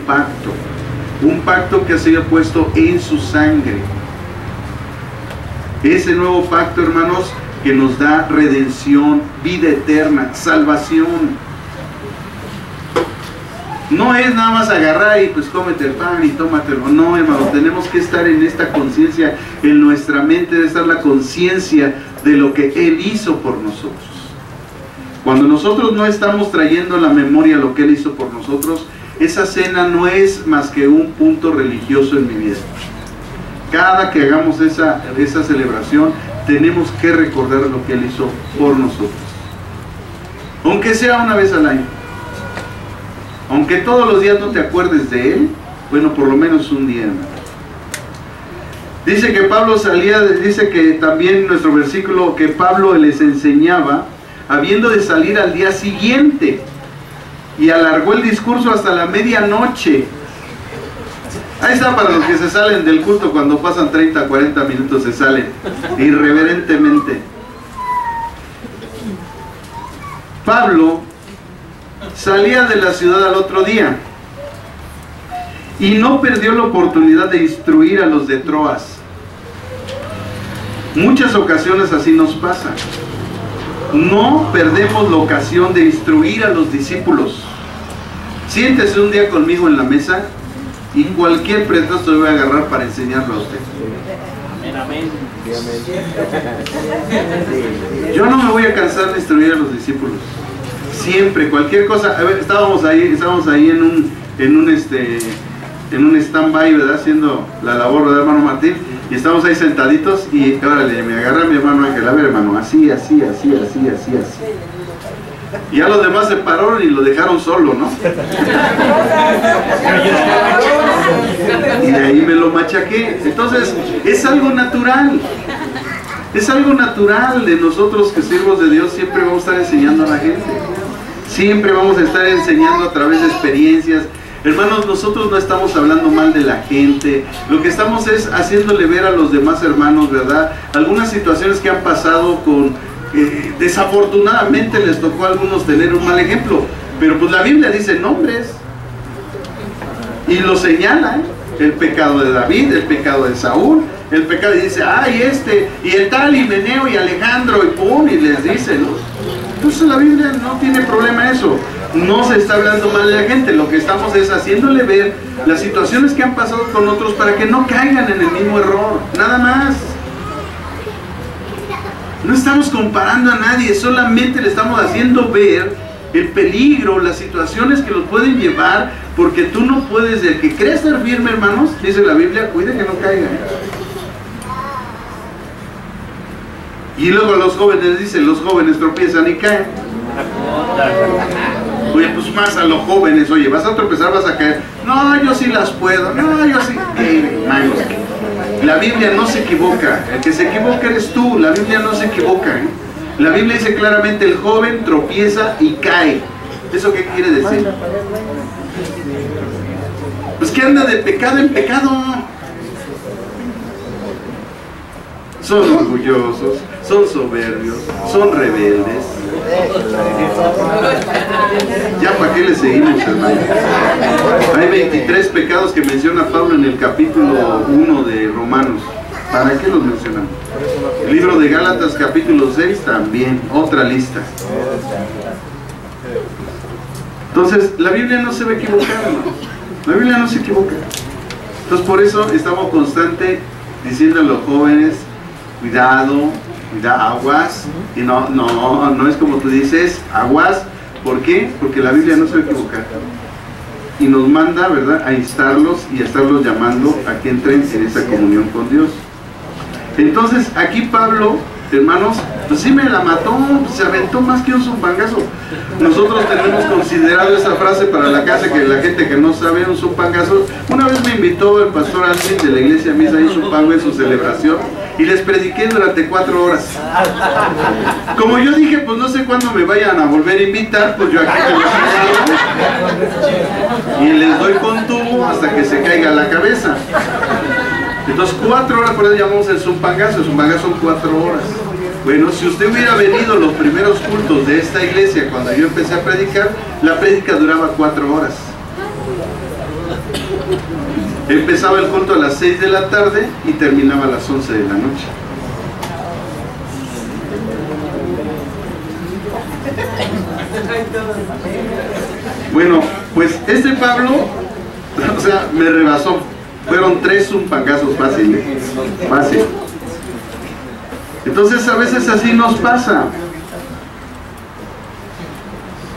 pacto que ha sido puesto en su sangre. Ese nuevo pacto, hermanos, que nos da redención, vida eterna, salvación. No es nada más agarrar y pues cómete el pan y tómatelo. No, hermano, tenemos que estar en esta conciencia, en nuestra mente debe estar la conciencia de lo que Él hizo por nosotros. Cuando nosotros no estamos trayendo a la memoria lo que Él hizo por nosotros, esa cena no es más que un punto religioso en mi vida. Cada que hagamos esa celebración, tenemos que recordar lo que Él hizo por nosotros. Aunque sea una vez al año. Aunque todos los días no te acuerdes de Él, bueno, por lo menos un día. Dice que Pablo dice que también nuestro versículo, que Pablo les enseñaba, habiendo de salir al día siguiente, y alargó el discurso hasta la medianoche. Ahí está para los que se salen del culto cuando pasan 30, 40 minutos, se salen irreverentemente. Pablo salía de la ciudad al otro día y no perdió la oportunidad de instruir a los de Troas. Muchas ocasiones así nos pasa. No perdemos la ocasión de instruir a los discípulos. Siéntese un día conmigo en la mesa y cualquier pretexto le voy a agarrar para enseñarlo a usted. Amén. Yo no me voy a cansar de instruir a los discípulos. Siempre, cualquier cosa. A ver, estábamos ahí en un stand-by, ¿verdad? Haciendo la labor, ¿verdad, hermano Martín? Y estamos ahí sentaditos y órale, me agarra mi hermano Ángel. A ver, hermano, así. Y ya los demás se pararon y lo dejaron solo, ¿no? Y de ahí me lo machaqué. Entonces, es algo natural. Es algo natural de nosotros que siervos de Dios. Siempre vamos a estar enseñando a la gente. Siempre vamos a estar enseñando a través de experiencias. Hermanos, nosotros no estamos hablando mal de la gente. Lo que estamos es haciéndole ver a los demás hermanos, ¿verdad?, algunas situaciones que han pasado desafortunadamente les tocó a algunos tener un mal ejemplo. Pero pues la Biblia dice nombres. Y lo señala, el pecado de David, el pecado de Saúl, el pecado, y dice, y el tal, y Meneo, y Alejandro, y pum, y les dice, ¿no? Entonces la Biblia no tiene problema eso. No se está hablando mal de la gente. Lo que estamos es haciéndole ver las situaciones que han pasado con otros para que no caigan en el mismo error. Nada más. No estamos comparando a nadie, solamente le estamos haciendo ver el peligro, las situaciones que los pueden llevar, porque tú no puedes, el que cree estar firme, hermanos, dice la Biblia, cuide que no caiga. Y luego los jóvenes, dicen, los jóvenes tropiezan y caen. Oye, pues más a los jóvenes, oye, vas a tropezar, vas a caer. No, yo sí las puedo, no, yo sí. Hermanos, la Biblia no se equivoca, el que se equivoca eres tú, la Biblia no se equivoca, ¿eh? La Biblia dice claramente, el joven tropieza y cae. ¿Eso qué quiere decir? Pues que anda de pecado en pecado. Son orgullosos, son soberbios, son rebeldes. Ya para qué le seguimos, hermano. Hay 23 pecados que menciona Pablo en el capítulo 1 de Romanos. ¿Para qué los mencionamos? El libro de Gálatas capítulo 6 también, otra lista. Entonces, la Biblia no se va a equivocar, hermano. La Biblia no se equivoca. Entonces, por eso estamos constante diciendo a los jóvenes, cuidado, aguas. Y no es como tú dices, aguas. ¿Por qué? Porque la Biblia no se va a equivocar. Y nos manda, ¿verdad?, a instarlos y a estarlos llamando a que entren en esa comunión con Dios. Entonces, aquí Pablo, hermanos, pues sí me la mató, se aventó más que un zumpangazo. Nosotros tenemos considerado esa frase para la casa, que la gente que no sabe, un zumpangazo. Una vez me invitó el pastor Alvin de la iglesia Misa y Zumpango en su celebración, y les prediqué durante 4 horas. Como yo dije, pues no sé cuándo me vayan a volver a invitar, pues yo aquí me y les doy con tubo hasta que se caiga la cabeza. Entonces 4 horas, por eso llamamos el zumpangazo. El zumpangazo son 4 horas. Bueno, si usted hubiera venido los primeros cultos de esta iglesia cuando yo empecé a predicar, la prédica duraba 4 horas. Empezaba el culto a las 6 de la tarde y terminaba a las 11 de la noche. Bueno, pues este Pablo, o sea, me rebasó. Fueron 3 zumpangazos fáciles. Fácil. Entonces a veces así nos pasa.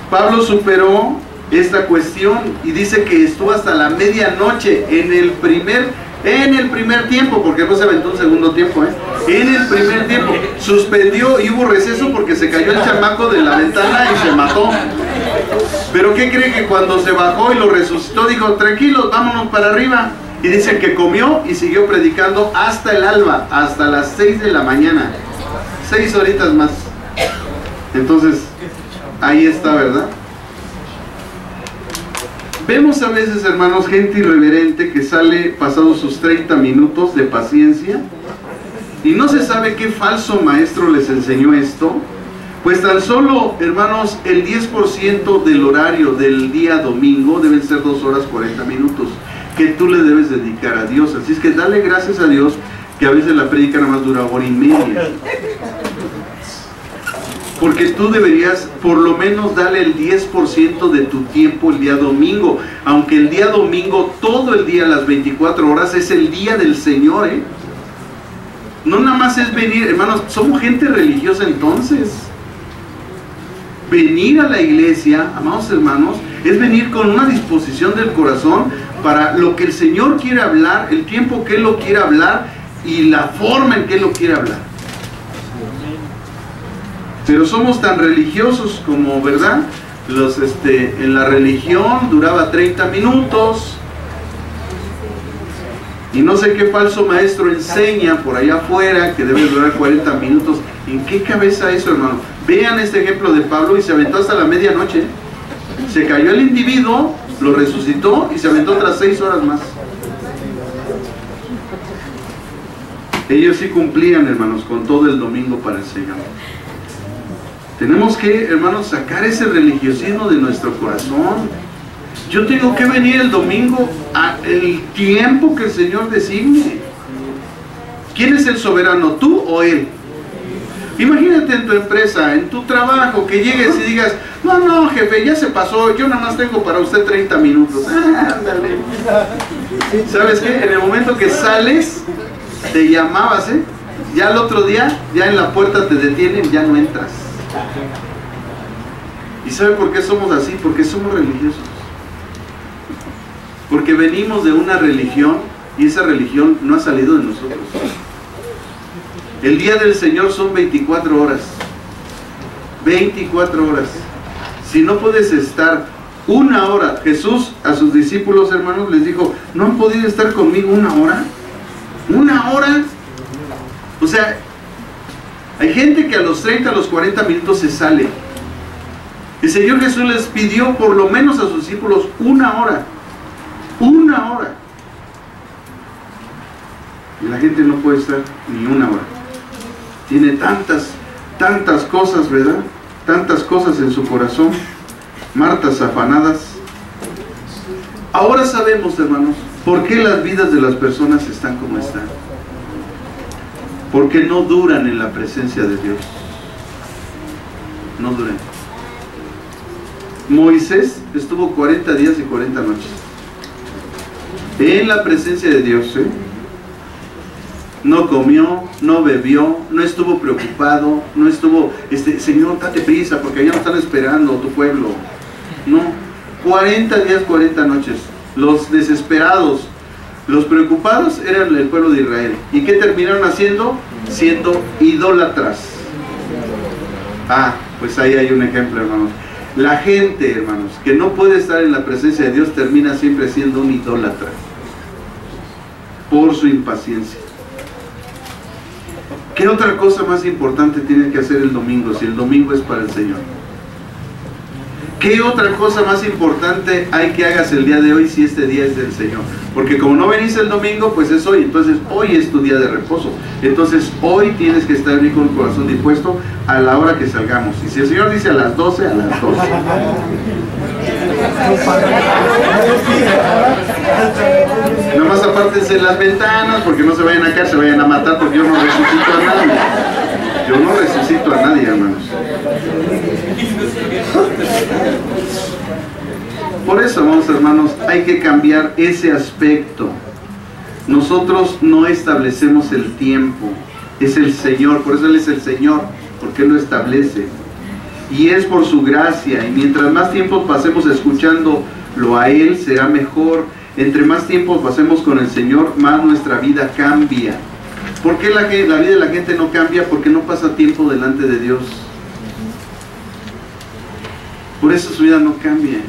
Pablo superó esta cuestión y dice que estuvo hasta la medianoche en el primer tiempo, porque no se aventó un segundo tiempo, en el primer tiempo. Suspendió y hubo receso porque se cayó el chamaco de la ventana y se mató. Pero ¿qué cree? Que cuando se bajó y lo resucitó, dijo, tranquilos, vámonos para arriba. Y dicen que comió y siguió predicando hasta el alba, hasta las 6 de la mañana. 6 horitas más. Entonces, ahí está, ¿verdad? Vemos a veces, hermanos, gente irreverente que sale pasados sus 30 minutos de paciencia y no se sabe qué falso maestro les enseñó esto. Pues tan solo, hermanos, el 10% del horario del día domingo deben ser 2 horas 40 minutos que tú le debes dedicar a Dios. Así es que dale gracias a Dios que a veces la prédica nada más dura 1 hora y media. Porque tú deberías por lo menos darle el 10% de tu tiempo el día domingo. Aunque el día domingo, todo el día, las 24 horas, es el día del Señor, ¿eh? No nada más es venir, hermanos, somos gente religiosa entonces. Venir a la iglesia, amados hermanos, es venir con una disposición del corazón para lo que el Señor quiere hablar, el tiempo que Él lo quiere hablar y la forma en que Él lo quiere hablar. Pero somos tan religiosos como, ¿verdad? En la religión duraba 30 minutos y no sé qué falso maestro enseña por allá afuera que debe durar 40 minutos. ¿En qué cabeza eso, hermano? Vean este ejemplo de Pablo y se aventó hasta la medianoche. Se cayó el individuo, lo resucitó y se aventó otras 6 horas más. Ellos sí cumplían, hermanos, con todo el domingo para el Señor. Tenemos que, hermanos, sacar ese religiosismo de nuestro corazón. Yo tengo que venir el domingo al tiempo que el Señor designe. ¿Quién es el soberano, tú o Él? Imagínate en tu empresa, en tu trabajo, que llegues y digas, no, jefe, ya se pasó, yo nada más tengo para usted 30 minutos. Ándale. ¿Sabes qué? En el momento que sales, te llamabas, ya el otro día, ya en la puerta te detienen, ya no entras. ¿Y sabe por qué somos así? Porque somos religiosos. Porque venimos de una religión y esa religión no ha salido de nosotros. El día del Señor son 24 horas. 24 horas. Si no puedes estar 1 hora, Jesús a sus discípulos, hermanos, les dijo, ¿no han podido estar conmigo 1 hora? ¿1 hora? O sea, hay gente que a los 30, a los 40 minutos se sale. El Señor Jesús les pidió por lo menos a sus discípulos 1 hora. 1 hora. Y la gente no puede estar ni 1 hora. Tiene tantas cosas, ¿verdad? Tantas cosas en su corazón. Martas afanadas. Ahora sabemos, hermanos, por qué las vidas de las personas están como están. Porque no duran en la presencia de Dios. No duran. Moisés estuvo 40 días y 40 noches en la presencia de Dios, No comió, no bebió, no estuvo preocupado, no estuvo, Señor, date prisa porque allá no están esperando tu pueblo. No, 40 días, 40 noches. Los desesperados, los preocupados eran el pueblo de Israel. ¿Y qué terminaron haciendo? Siendo idólatras. Pues ahí hay un ejemplo, hermanos. La gente, hermanos, que no puede estar en la presencia de Dios termina siempre siendo un idólatra por su impaciencia. ¿Qué otra cosa más importante tiene que hacer el domingo si el domingo es para el Señor? ¿Qué otra cosa más importante hay que hagas el día de hoy si este día es del Señor? Porque como no venís el domingo, pues es hoy. Entonces hoy es tu día de reposo. Entonces hoy tienes que estar ahí con el corazón dispuesto a la hora que salgamos. Y si el Señor dice a las 12, a las 12. Nomás apártense las ventanas porque no se vayan a caer, se vayan a matar, porque yo no resucito a nadie. Yo no resucito a nadie, hermanos. Por eso, amados hermanos, hay que cambiar ese aspecto. Nosotros no establecemos el tiempo, es el Señor, por eso Él es el Señor, porque Él lo establece. Y es por su gracia, y mientras más tiempo pasemos escuchándolo a Él, será mejor. Entre más tiempo pasemos con el Señor, más nuestra vida cambia. ¿Por qué la vida de la gente no cambia? Porque no pasa tiempo delante de Dios. Por eso su vida no cambia.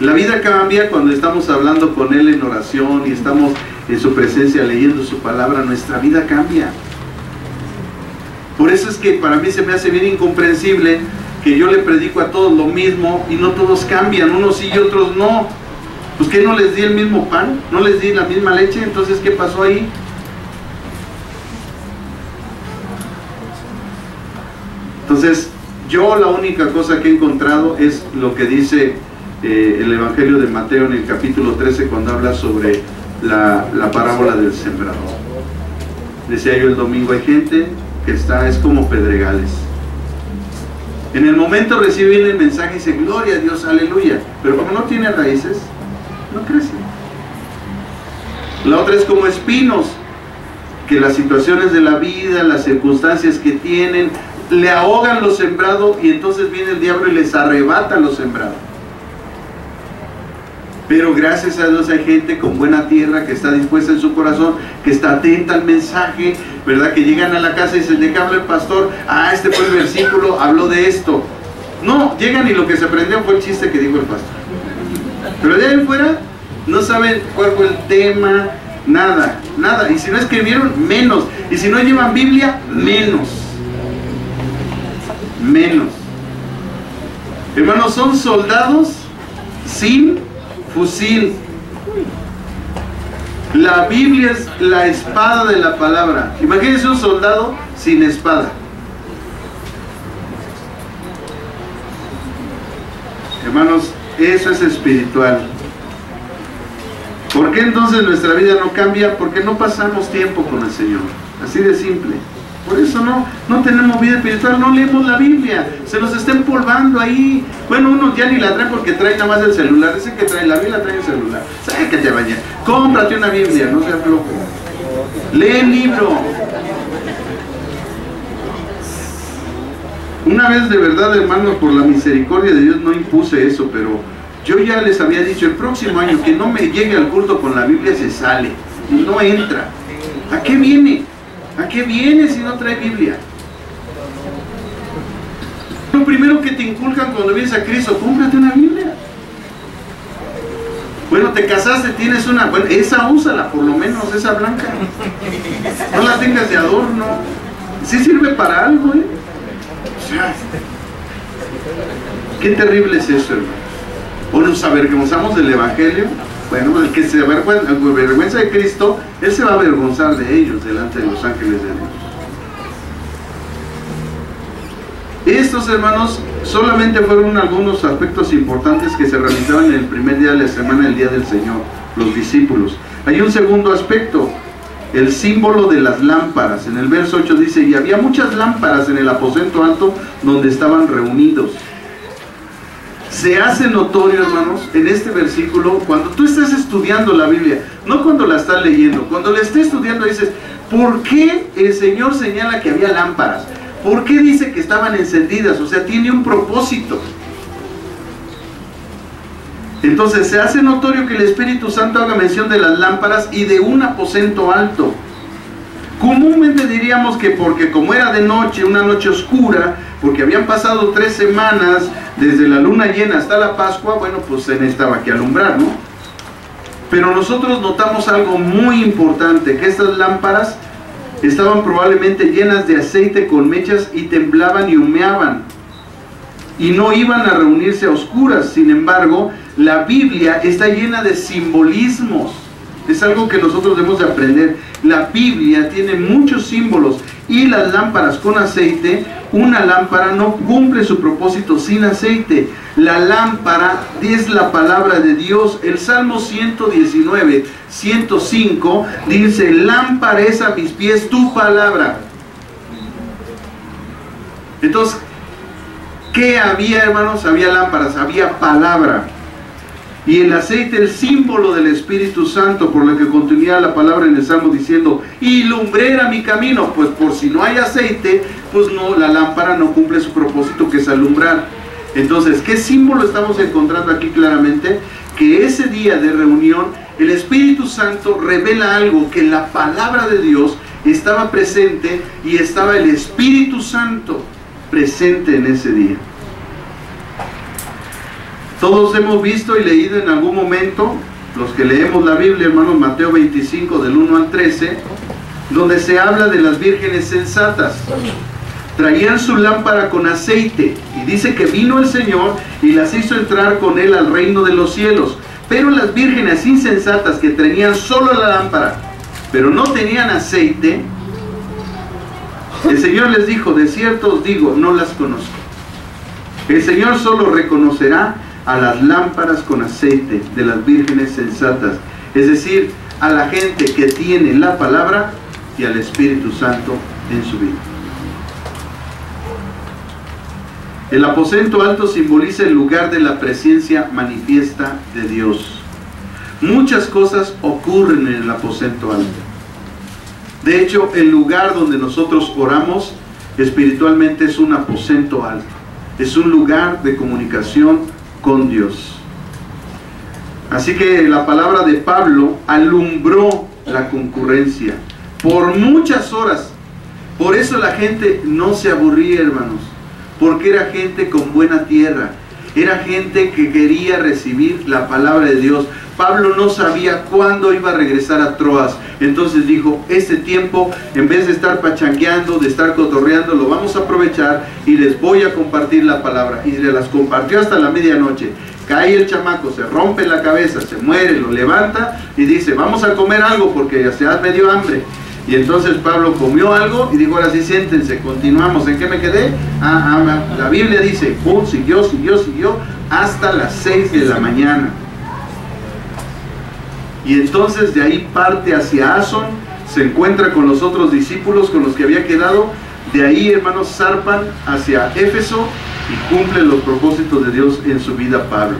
La vida cambia cuando estamos hablando con Él en oración y estamos en su presencia leyendo su palabra. Nuestra vida cambia. Por eso es que para mí se me hace bien incomprensible que yo le predico a todos lo mismo y no todos cambian, unos sí y otros no. Pues ¿qué, no les di el mismo pan? ¿No les di la misma leche? Entonces ¿qué pasó ahí? Entonces yo la única cosa que he encontrado es lo que dice el Evangelio de Mateo en el capítulo 13 cuando habla sobre la parábola del sembrador. Decía yo el domingo, hay gente que es como pedregales. En el momento recibe el mensaje y dice, gloria a Dios, aleluya, pero como no tiene raíces, no crece. La otra es como espinos, que las situaciones de la vida, las circunstancias que tienen, le ahogan lo sembrado y entonces viene el diablo y les arrebata lo sembrado. Pero gracias a Dios hay gente con buena tierra que está dispuesta en su corazón, que está atenta al mensaje, ¿verdad? Que llegan a la casa y dicen, ¿de qué habla el pastor? Ah, este fue el versículo, habló de esto. No, llegan y lo que se aprendió fue el chiste que dijo el pastor. Pero de ahí en fuera no saben cuál fue el tema, nada, nada. Y si no escribieron, menos. Y si no llevan Biblia, menos. Menos. Hermanos, son soldados sin fusil. La Biblia es la espada de la palabra. Imagínense un soldado sin espada. Hermanos, eso es espiritual. ¿Por qué entonces nuestra vida no cambia? Porque no pasamos tiempo con el Señor. Así de simple. Por eso no tenemos vida espiritual, no leemos la Biblia, se nos está empolvando ahí. Bueno, unos ya ni la traen porque traen nada más el celular. Ese que trae la Biblia trae el celular. Sácate a bañar, cómprate una Biblia, no seas loco. Lee el libro. Una vez, de verdad, hermanos, por la misericordia de Dios no impuse eso, pero yo ya les había dicho, el próximo año que no me llegue al culto con la Biblia se sale, no entra. ¿A qué viene? ¿A qué viene si no trae Biblia? Lo primero que te inculcan cuando vienes a Cristo, cómprate una Biblia. Bueno, te casaste, tienes una, bueno, esa úsala, por lo menos, esa blanca. No la tengas de adorno. Sí sirve para algo, ¿eh? O sea, qué terrible es eso, hermano. O nos avergonzamos del Evangelio. Bueno, el que se avergüenza de Cristo, Él se va a avergonzar de ellos delante de los ángeles de Dios. Estos, hermanos, solamente fueron algunos aspectos importantes que se realizaban en el primer día de la semana, el día del Señor, los discípulos. Hay un segundo aspecto, el símbolo de las lámparas. En el verso 8 dice, y había muchas lámparas en el aposento alto donde estaban reunidos. Se hace notorio, hermanos, en este versículo, cuando tú estás estudiando la Biblia, no cuando la estás leyendo, cuando la estés estudiando dices, ¿por qué el Señor señala que había lámparas? ¿Por qué dice que estaban encendidas? O sea, tiene un propósito. Entonces se hace notorio que el Espíritu Santo haga mención de las lámparas y de un aposento alto. Comúnmente diríamos que porque como era de noche, una noche oscura, porque habían pasado 3 semanas desde la luna llena hasta la Pascua, bueno, pues se necesitaba que alumbrar, ¿no? Pero nosotros notamos algo muy importante, que estas lámparas estaban probablemente llenas de aceite con mechas y temblaban y humeaban. Y no iban a reunirse a oscuras. Sin embargo, la Biblia está llena de simbolismos. Es algo que nosotros debemos de aprender. La Biblia tiene muchos símbolos. Y las lámparas con aceite, una lámpara no cumple su propósito sin aceite. La lámpara es la palabra de Dios. El Salmo 119, 105 dice: lámpara es a mis pies tu palabra. Entonces, ¿qué había, hermanos? Había lámparas, había palabra. Y el aceite, el símbolo del Espíritu Santo, por lo que continúa la palabra en el Salmo diciendo: y lumbrera mi camino. Pues por si no hay aceite, pues no, la lámpara no cumple su propósito, que es alumbrar. Entonces, ¿qué símbolo estamos encontrando aquí claramente? Que ese día de reunión, el Espíritu Santo revela algo, que la palabra de Dios estaba presente y estaba el Espíritu Santo presente en ese día. Todos hemos visto y leído en algún momento, los que leemos la Biblia, hermanos, Mateo 25 del 1 al 13, donde se habla de las vírgenes sensatas. Traían su lámpara con aceite, y dice que vino el Señor y las hizo entrar con él al reino de los cielos. Pero las vírgenes insensatas, que tenían solo la lámpara, pero no tenían aceite, el Señor les dijo: de cierto os digo, no las conozco. El Señor solo reconocerá a las lámparas con aceite de las vírgenes sensatas, es decir, a la gente que tiene la palabra y al Espíritu Santo en su vida. El aposento alto simboliza el lugar de la presencia manifiesta de Dios. Muchas cosas ocurren en el aposento alto. De hecho, el lugar donde nosotros oramos espiritualmente es un aposento alto. Es un lugar de comunicación con Dios. Así que la palabra de Pablo alumbró la concurrencia por muchas horas. Por eso la gente no se aburría, hermanos, porque era gente con buena tierra, era gente que quería recibir la palabra de Dios. Pablo no sabía cuándo iba a regresar a Troas, entonces dijo: este tiempo, en vez de estar pachangueando, de estar cotorreando, lo vamos a aprovechar y les voy a compartir la palabra. Y le las compartió hasta la medianoche. Cae el chamaco, se rompe la cabeza, se muere, lo levanta y dice: vamos a comer algo porque ya se me dio hambre. Y entonces Pablo comió algo y dijo: ahora sí, siéntense, continuamos. ¿En qué me quedé? La Biblia dice, siguió hasta las 6 de la mañana. Y entonces de ahí parte hacia Asón, se encuentra con los otros discípulos con los que había quedado. De ahí, hermanos, zarpan hacia Éfeso y cumplen los propósitos de Dios en su vida Pablo.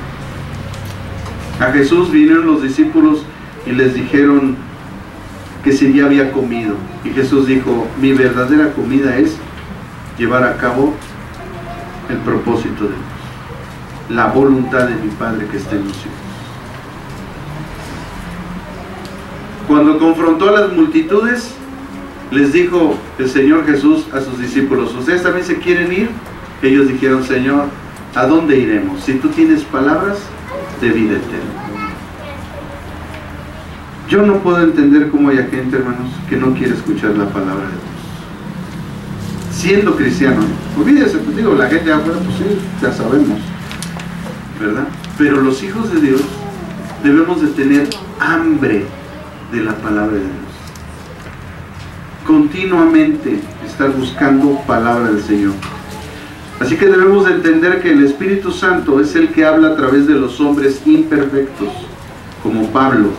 A Jesús vinieron los discípulos y les dijeron que si ya había comido. Y Jesús dijo: mi verdadera comida es llevar a cabo el propósito de Dios, la voluntad de mi Padre que está en los cielos. Cuando confrontó a las multitudes, les dijo el Señor Jesús a sus discípulos: ¿ustedes también se quieren ir? Ellos dijeron: Señor, ¿a dónde iremos? Si tú tienes palabras de vida eterna. Yo no puedo entender cómo hay gente, hermanos, que no quiere escuchar la palabra de Dios. Siendo cristiano, olvídese, pues digo, la gente afuera, pues sí, ya sabemos, ¿verdad? Pero los hijos de Dios debemos de tener hambre de la palabra de Dios. Continuamente estar buscando palabra del Señor. Así que debemos de entender que el Espíritu Santo es el que habla a través de los hombres imperfectos, como Pablo.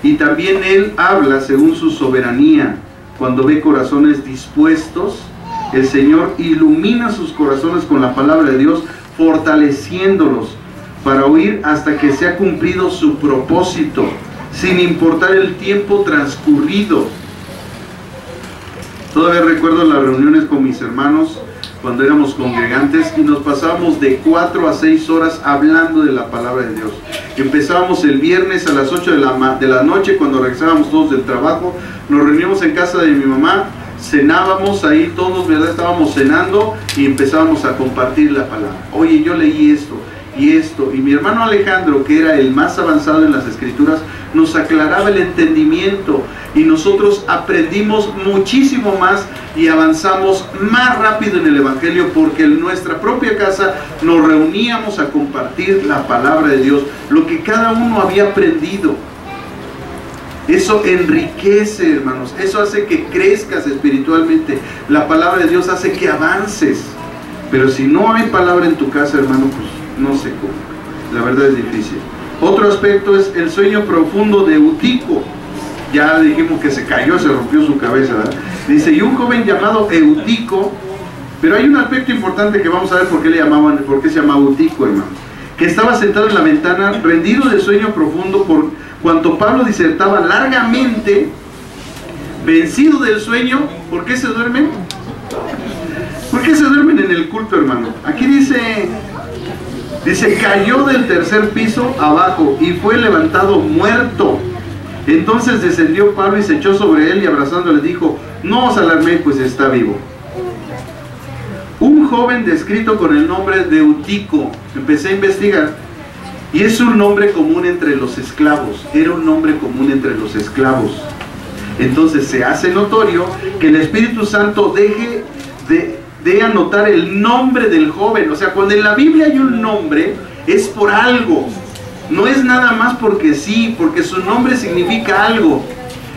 Y también Él habla según su soberanía. Cuando ve corazones dispuestos, el Señor ilumina sus corazones con la palabra de Dios, fortaleciéndolos para oír hasta que se ha cumplido su propósito, sin importar el tiempo transcurrido. Todavía recuerdo las reuniones con mis hermanos cuando éramos congregantes y nos pasábamos de 4 a 6 horas hablando de la palabra de Dios. Empezábamos el viernes a las 8 de la noche, cuando regresábamos todos del trabajo, nos reuníamos en casa de mi mamá, cenábamos ahí todos, ¿verdad? Estábamos cenando y empezábamos a compartir la palabra. Oye, yo leí esto y esto, y mi hermano Alejandro, que era el más avanzado en las escrituras, nos aclaraba el entendimiento y nosotros aprendimos muchísimo más y avanzamos más rápido en el Evangelio, porque en nuestra propia casa nos reuníamos a compartir la palabra de Dios, lo que cada uno había aprendido. Eso enriquece, hermanos, eso hace que crezcas espiritualmente. La palabra de Dios hace que avances. Pero si no hay palabra en tu casa, hermano, pues no sé cómo. La verdad es difícil. Otro aspecto es el sueño profundo de Eutico. Ya dijimos que se cayó, se rompió su cabeza, ¿verdad? Dice, y un joven llamado Eutico, pero hay un aspecto importante que vamos a ver por qué se llamaba Eutico, hermano. Que estaba sentado en la ventana, rendido de sueño profundo, por cuanto Pablo disertaba largamente, vencido del sueño. ¿Por qué se duermen? ¿Por qué se duermen en el culto, hermano? Aquí dice, cayó del tercer piso abajo y fue levantado muerto. Entonces descendió Pablo y se echó sobre él y abrazándole dijo, no os alarméis, pues está vivo. Un joven descrito con el nombre de Eutico, empecé a investigar, y es un nombre común entre los esclavos, era un nombre común entre los esclavos. Entonces se hace notorio que el Espíritu Santo deje de anotar el nombre del joven. O sea, cuando en la Biblia hay un nombre, es por algo. No es nada más porque sí, porque su nombre significa algo.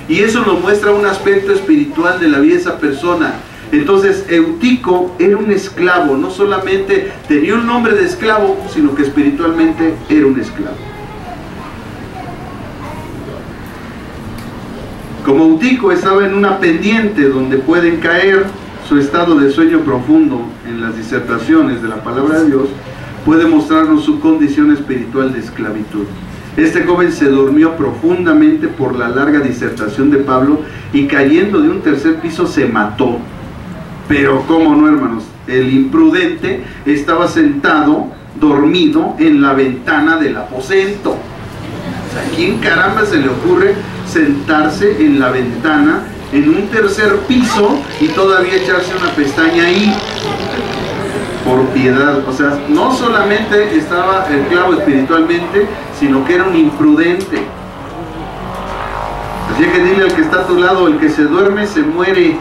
Y eso nos muestra un aspecto espiritual de la vida de esa persona. Entonces, Eutico era un esclavo. No solamente tenía un nombre de esclavo, sino que espiritualmente era un esclavo. Como Eutico estaba en una pendiente donde pueden caer, su estado de sueño profundo en las disertaciones de la palabra de Dios puede mostrarnos su condición espiritual de esclavitud. Este joven se durmió profundamente por la larga disertación de Pablo y cayendo de un tercer piso se mató. Pero cómo no, hermanos, el imprudente estaba sentado, dormido en la ventana del aposento. O sea, ¿a quién caramba se le ocurre sentarse en la ventana en un tercer piso y todavía echarse una pestaña ahí? Por piedad. O sea, no solamente estaba el clavo espiritualmente, sino que era un imprudente. Así que dile al que está a tu lado, el que se duerme se muere.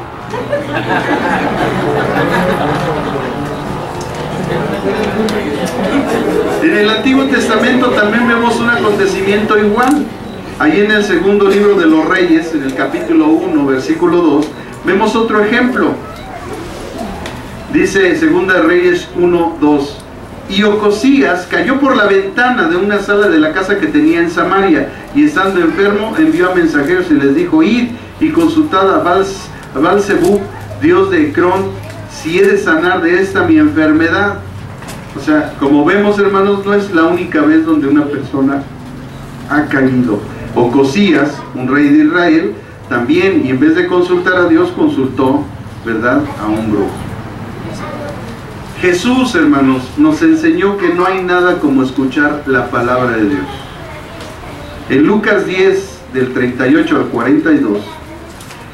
En el Antiguo Testamento también vemos un acontecimiento igual. Ahí en el segundo libro de los Reyes, en el capítulo 1, versículo 2, vemos otro ejemplo. Dice Segunda de Reyes 1, 2. Y Ocosías cayó por la ventana de una sala de la casa que tenía en Samaria, y estando enfermo envió a mensajeros y les dijo, id y consultad a Baal-zebub, dios de Ecrón, si he de sanar de esta mi enfermedad. O sea, como vemos, hermanos, no es la única vez donde una persona ha caído. Ocosías, un rey de Israel, también, y en vez de consultar a Dios, consultó, ¿verdad?, a un brujo. Jesús, hermanos, nos enseñó que no hay nada como escuchar la palabra de Dios. En Lucas 10, del 38 al 42,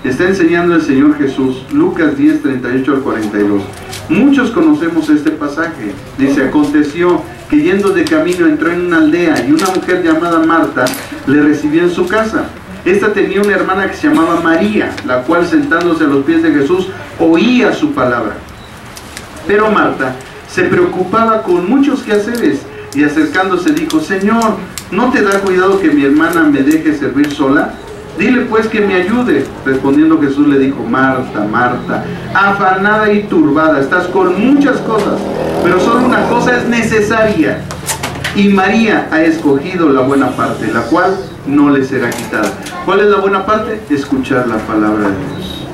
está enseñando el Señor Jesús, Lucas 10, 38 al 42. Muchos conocemos este pasaje. Dice, aconteció que yendo de camino entró en una aldea y una mujer llamada Marta le recibió en su casa. Esta tenía una hermana que se llamaba María, la cual sentándose a los pies de Jesús oía su palabra. Pero Marta se preocupaba con muchos quehaceres y acercándose dijo, Señor, ¿no te da cuidado que mi hermana me deje servir sola? Dile pues que me ayude. Respondiendo Jesús le dijo, Marta, Marta, afanada y turbada, estás con muchas cosas, pero solo una cosa es necesaria. Y María ha escogido la buena parte, la cual no le será quitada. ¿Cuál es la buena parte? Escuchar la palabra de Dios.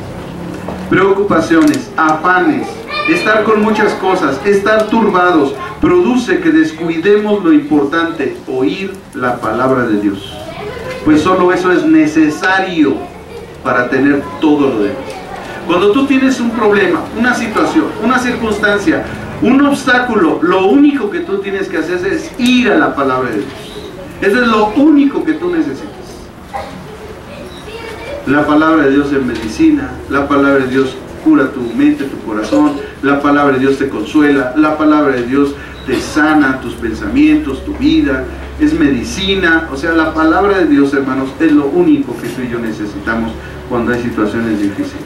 Preocupaciones, afanes, estar con muchas cosas, estar turbados, produce que descuidemos lo importante, oír la palabra de Dios. Pues solo eso es necesario para tener todo lo demás. Cuando tú tienes un problema, una situación, una circunstancia, un obstáculo, lo único que tú tienes que hacer es ir a la palabra de Dios. Eso es lo único que tú necesitas. La palabra de Dios es medicina, la palabra de Dios cura tu mente, tu corazón, la palabra de Dios te consuela, la palabra de Dios te sana tus pensamientos, tu vida. es medicina. O sea, la palabra de Dios, hermanos, es lo único que tú y yo necesitamos cuando hay situaciones difíciles.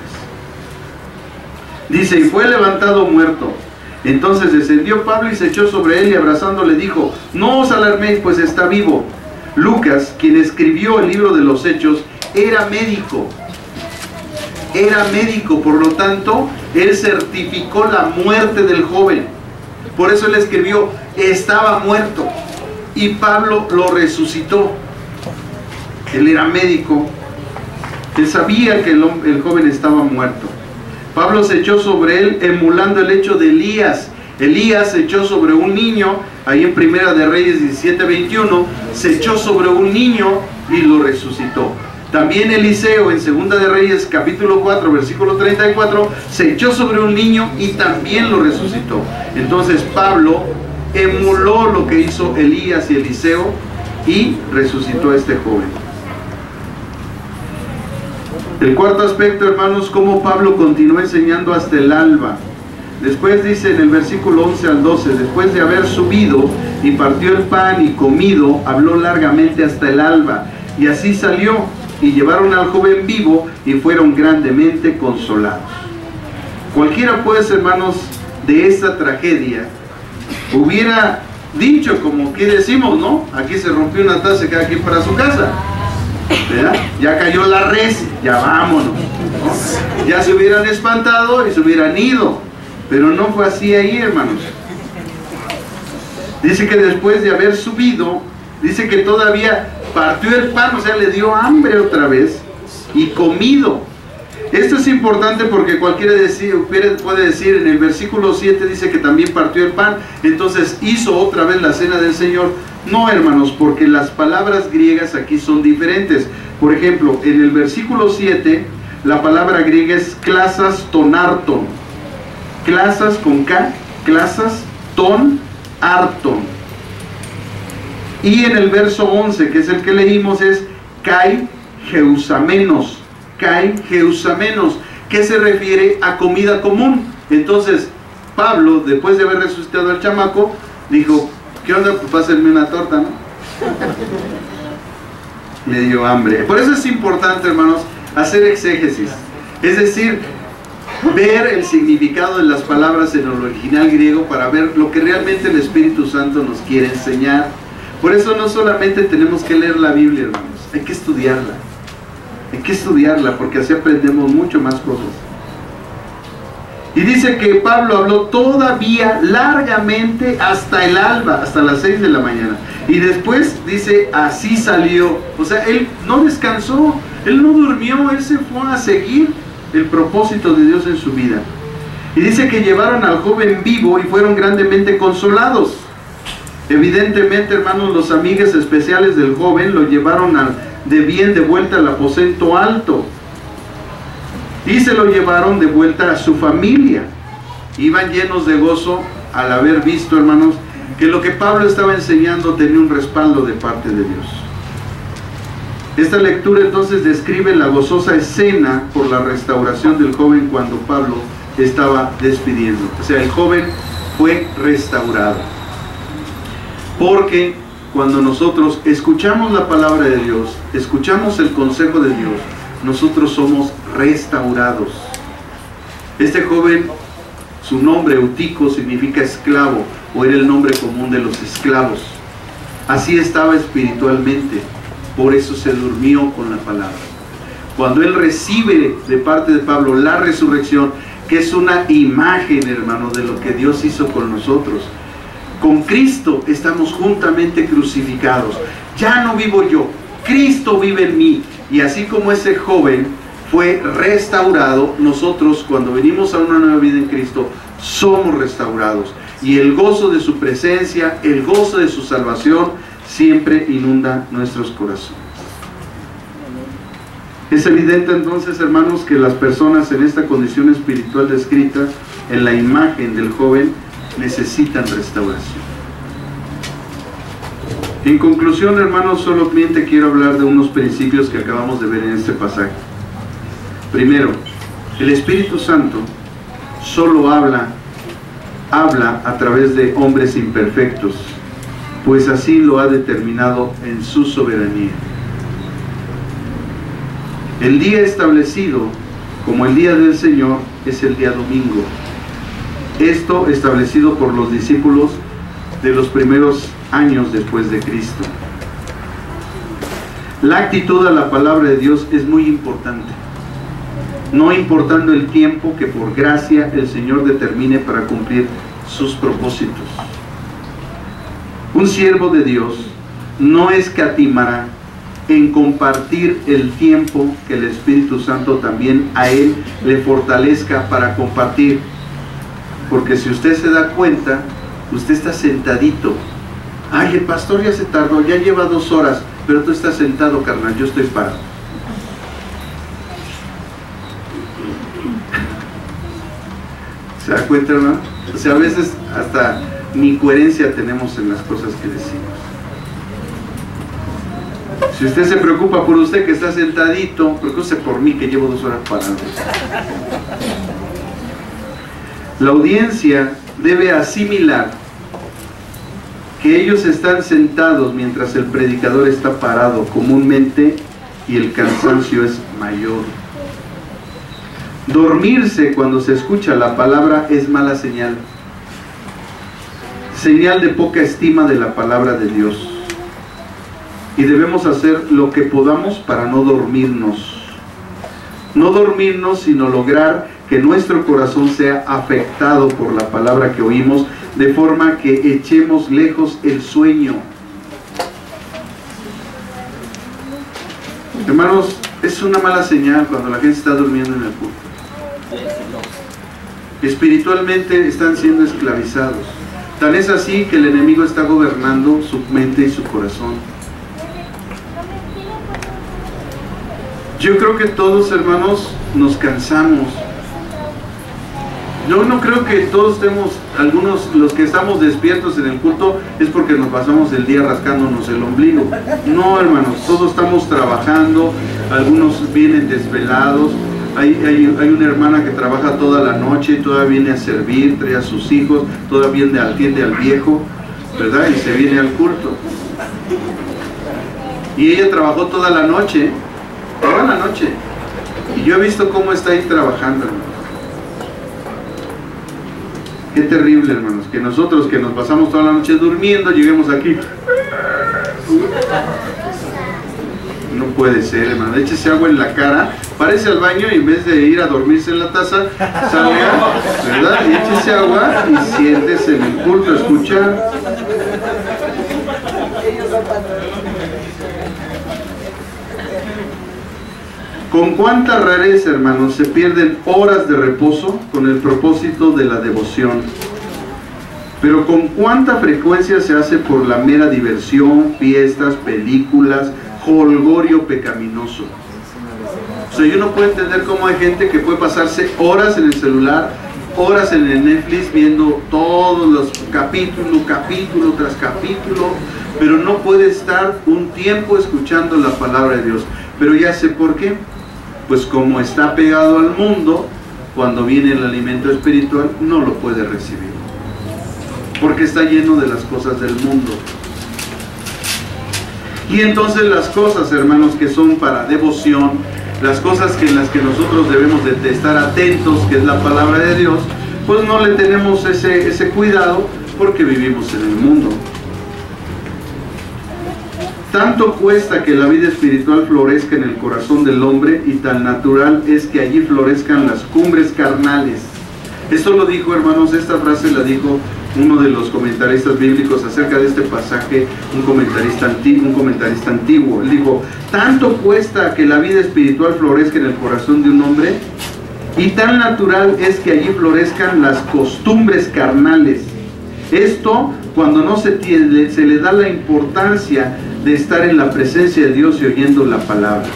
Dice, y fue levantado muerto. Entonces descendió Pablo y se echó sobre él y abrazándole dijo, no os alarméis, pues está vivo. Lucas, quien escribió el libro de los Hechos, era médico. Era médico, por lo tanto, él certificó la muerte del joven. Por eso él escribió, estaba muerto. Y Pablo lo resucitó. Él era médico. Él sabía que el joven estaba muerto. Pablo se echó sobre él emulando el hecho de Elías. Elías se echó sobre un niño, ahí en Primera de Reyes 17:21, se echó sobre un niño y lo resucitó. También Eliseo en Segunda de Reyes capítulo 4 versículo 34 se echó sobre un niño y también lo resucitó. Entonces Pablo emuló lo que hizo Elías y Eliseo y resucitó a este joven. El cuarto aspecto, hermanos, cómo Pablo continuó enseñando hasta el alba. Después dice en el versículo 11 al 12, después de haber subido y partió el pan y comido, habló largamente hasta el alba. Y así salió, y llevaron al joven vivo y fueron grandemente consolados. Cualquiera pues, hermanos, de esta tragedia, hubiera dicho, como que decimos, ¿no? Aquí se rompió una taza, cada quien para su casa. ¿Verdad? Ya cayó la res, ya vámonos, ¿no? Ya se hubieran espantado y se hubieran ido, pero no fue así ahí, hermanos. Dice que después de haber subido, dice que todavía partió el pan, o sea, le dio hambre otra vez y comido. Esto es importante porque cualquiera puede decir, en el versículo 7 dice que también partió el pan, entonces hizo otra vez la cena del Señor. No, hermanos, porque las palabras griegas aquí son diferentes. Por ejemplo, en el versículo 7, la palabra griega es klasas tonarton. Klasas con K, klasas ton arton. Y en el verso 11, que es el que leímos, es kai geusamenos. Kai geusamenos, que se refiere a comida común. Entonces, Pablo, después de haber resucitado al chamaco, dijo, ¿qué onda? Pues pásenme una torta, ¿no? Le dio hambre. Por eso es importante, hermanos, hacer exégesis. Es decir, ver el significado de las palabras en el original griego para ver lo que realmente el Espíritu Santo nos quiere enseñar. Por eso no solamente tenemos que leer la Biblia, hermanos, hay que estudiarla. Hay que estudiarla porque así aprendemos mucho más cosas. Y dice que Pablo habló todavía largamente hasta el alba, hasta las 6 de la mañana. Y después dice, así salió. O sea, él no descansó, él no durmió, él se fue a seguir el propósito de Dios en su vida. Y dice que llevaron al joven vivo y fueron grandemente consolados. Evidentemente, hermanos, los amigos especiales del joven lo llevaron de bien de vuelta al aposento alto. Y se lo llevaron de vuelta a su familia. Iban llenos de gozo al haber visto, hermanos, que lo que Pablo estaba enseñando tenía un respaldo de parte de Dios. Esta lectura entonces describe la gozosa escena por la restauración del joven cuando Pablo estaba despidiendo. O sea, el joven fue restaurado. Porque cuando nosotros escuchamos la palabra de Dios, escuchamos el consejo de Dios, nosotros somos restaurados. Este joven, su nombre Eutico significa esclavo, o era el nombre común de los esclavos. Así estaba espiritualmente, por eso se durmió con la palabra. Cuando él recibe de parte de Pablo la resurrección, que es una imagen, hermano, de lo que Dios hizo con nosotros. Con Cristo estamos juntamente crucificados. Ya no vivo yo, Cristo vive en mí. Y así como ese joven fue restaurado, nosotros cuando venimos a una nueva vida en Cristo, somos restaurados. Y el gozo de su presencia, el gozo de su salvación, siempre inunda nuestros corazones. Es evidente entonces, hermanos, que las personas en esta condición espiritual descrita en la imagen del joven necesitan restauración. En conclusión, hermanos, solamente quiero hablar de unos principios que acabamos de ver en este pasaje. Primero, el Espíritu Santo solo habla a través de hombres imperfectos, pues así lo ha determinado en su soberanía. El día establecido como el día del Señor es el día domingo. Esto establecido por los discípulos de los primeros años después de Cristo. La actitud a la palabra de Dios es muy importante, no importando el tiempo que por gracia el Señor determine para cumplir sus propósitos. Un siervo de Dios no escatimará en compartir el tiempo que el Espíritu Santo también a él le fortalezca para compartir, porque si usted se da cuenta, usted está sentadito. Ay, el pastor ya se tardó, ya lleva 2 horas, pero tú estás sentado, carnal, yo estoy parado. ¿Se da cuenta, hermano? O sea, a veces hasta ni coherencia tenemos en las cosas que decimos. Si usted se preocupa por usted que está sentadito, preocúpese por mí que llevo 2 horas parado. La audiencia debe asimilar que ellos están sentados mientras el predicador está parado comúnmente y el cansancio es mayor. Dormirse cuando se escucha la palabra es mala señal, señal de poca estima de la palabra de Dios. Y debemos hacer lo que podamos para no dormirnos. No dormirnos, sino lograr que nuestro corazón sea afectado por la palabra que oímos, de forma que echemos lejos el sueño. Hermanos, es una mala señal cuando la gente está durmiendo en el culto. Espiritualmente están siendo esclavizados. Tan es así que el enemigo está gobernando su mente y su corazón. Yo creo que todos, hermanos, nos cansamos. Yo no creo que todos estemos, algunos, los que estamos despiertos en el culto, es porque nos pasamos el día rascándonos el ombligo. No, hermanos, todos estamos trabajando, algunos vienen desvelados. Hay una hermana que trabaja toda la noche, todavía viene a servir, trae a sus hijos, todavía atiende al viejo, ¿verdad? Y se viene al culto. Y ella trabajó toda la noche. Y yo he visto cómo está ahí trabajando, hermanos. Qué terrible, hermanos, que nosotros que nos pasamos toda la noche durmiendo, lleguemos aquí. No puede ser, hermano. Échese agua en la cara, párese al baño y en vez de ir a dormirse en la taza, salga, ¿verdad? Y échese agua y siéntese en el culto a escuchar. Con cuánta rareza, hermanos, se pierden horas de reposo con el propósito de la devoción. Pero con cuánta frecuencia se hace por la mera diversión, fiestas, películas, jolgorio pecaminoso. O sea, yo no puedo entender cómo hay gente que puede pasarse horas en el celular, horas en el Netflix viendo todos los capítulo tras capítulo, pero no puede estar un tiempo escuchando la palabra de Dios. Pero ya sé por qué. Pues como está pegado al mundo, cuando viene el alimento espiritual no lo puede recibir, porque está lleno de las cosas del mundo. Y entonces las cosas, hermanos, que son para devoción, las cosas en las que nosotros debemos de estar atentos, que es la palabra de Dios, pues no le tenemos ese cuidado porque vivimos en el mundo. Tanto cuesta que la vida espiritual florezca en el corazón del hombre, y tan natural es que allí florezcan las cumbres carnales. Esto lo dijo, hermanos, esta frase la dijo uno de los comentaristas bíblicos acerca de este pasaje, un comentarista antiguo. Él dijo: tanto cuesta que la vida espiritual florezca en el corazón de un hombre, y tan natural es que allí florezcan las costumbres carnales. Esto cuando no se le da la importancia de estar en la presencia de Dios y oyendo la palabra.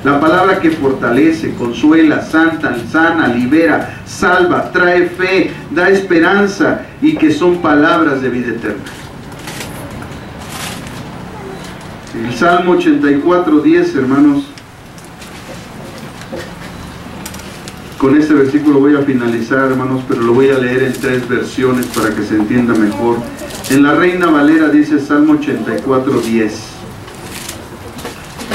La palabra que fortalece, consuela, sana, libera, salva, trae fe, da esperanza, y que son palabras de vida eterna. El Salmo 84:10, hermanos. Con este versículo voy a finalizar, hermanos, pero lo voy a leer en 3 versiones para que se entienda mejor. En la Reina Valera dice Salmo 84:10: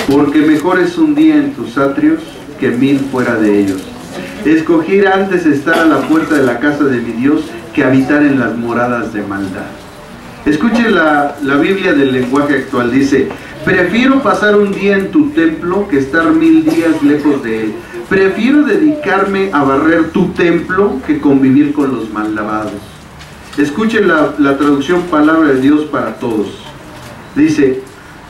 porque mejor es un día en tus atrios que 1000 fuera de ellos. Escogí antes estar a la puerta de la casa de mi Dios que habitar en las moradas de maldad. Escuche la Biblia del lenguaje actual. Dice: prefiero pasar un día en tu templo que estar 1000 días lejos de él. Prefiero dedicarme a barrer tu templo que convivir con los malvados. Escuchen la traducción Palabra de Dios para Todos. Dice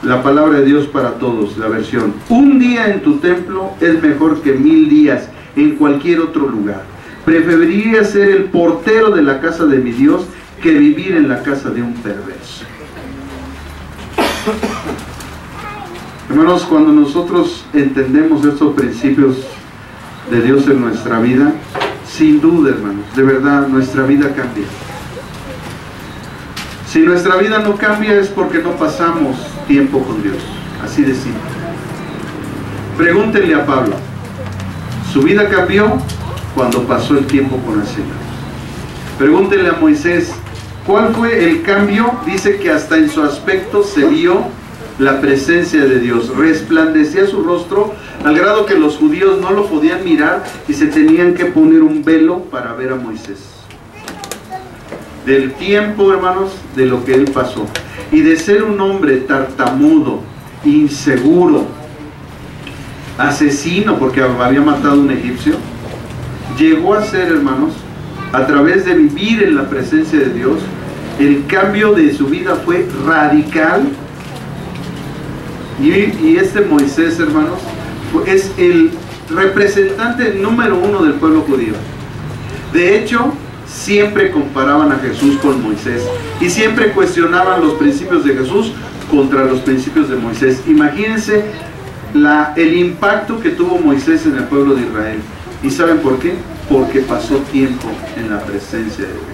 la Palabra de Dios para Todos, la versión: un día en tu templo es mejor que 1000 días en cualquier otro lugar. Preferiría ser el portero de la casa de mi Dios que vivir en la casa de un perverso. Hermanos, cuando nosotros entendemos estos principios de Dios en nuestra vida, sin duda, hermanos, de verdad, nuestra vida cambia. Si nuestra vida no cambia es porque no pasamos tiempo con Dios, así de simple. Pregúntenle a Pablo, su vida cambió cuando pasó el tiempo con el Señor. Pregúntenle a Moisés, ¿cuál fue el cambio? Dice que hasta en su aspecto se vio la presencia de Dios, resplandecía su rostro al grado que los judíos no lo podían mirar y se tenían que poner un velo para ver a Moisés. Del tiempo, hermanos, de lo que él pasó, y de ser un hombre tartamudo, inseguro, asesino porque había matado a un egipcio, llegó a ser, hermanos, a través de vivir en la presencia de Dios, el cambio de su vida fue radical. Y este Moisés, hermanos, es el representante número 1 del pueblo judío. De hecho, siempre comparaban a Jesús con Moisés y siempre cuestionaban los principios de Jesús contra los principios de Moisés. Imagínense el impacto que tuvo Moisés en el pueblo de Israel. ¿Y saben por qué? Porque pasó tiempo en la presencia de Dios.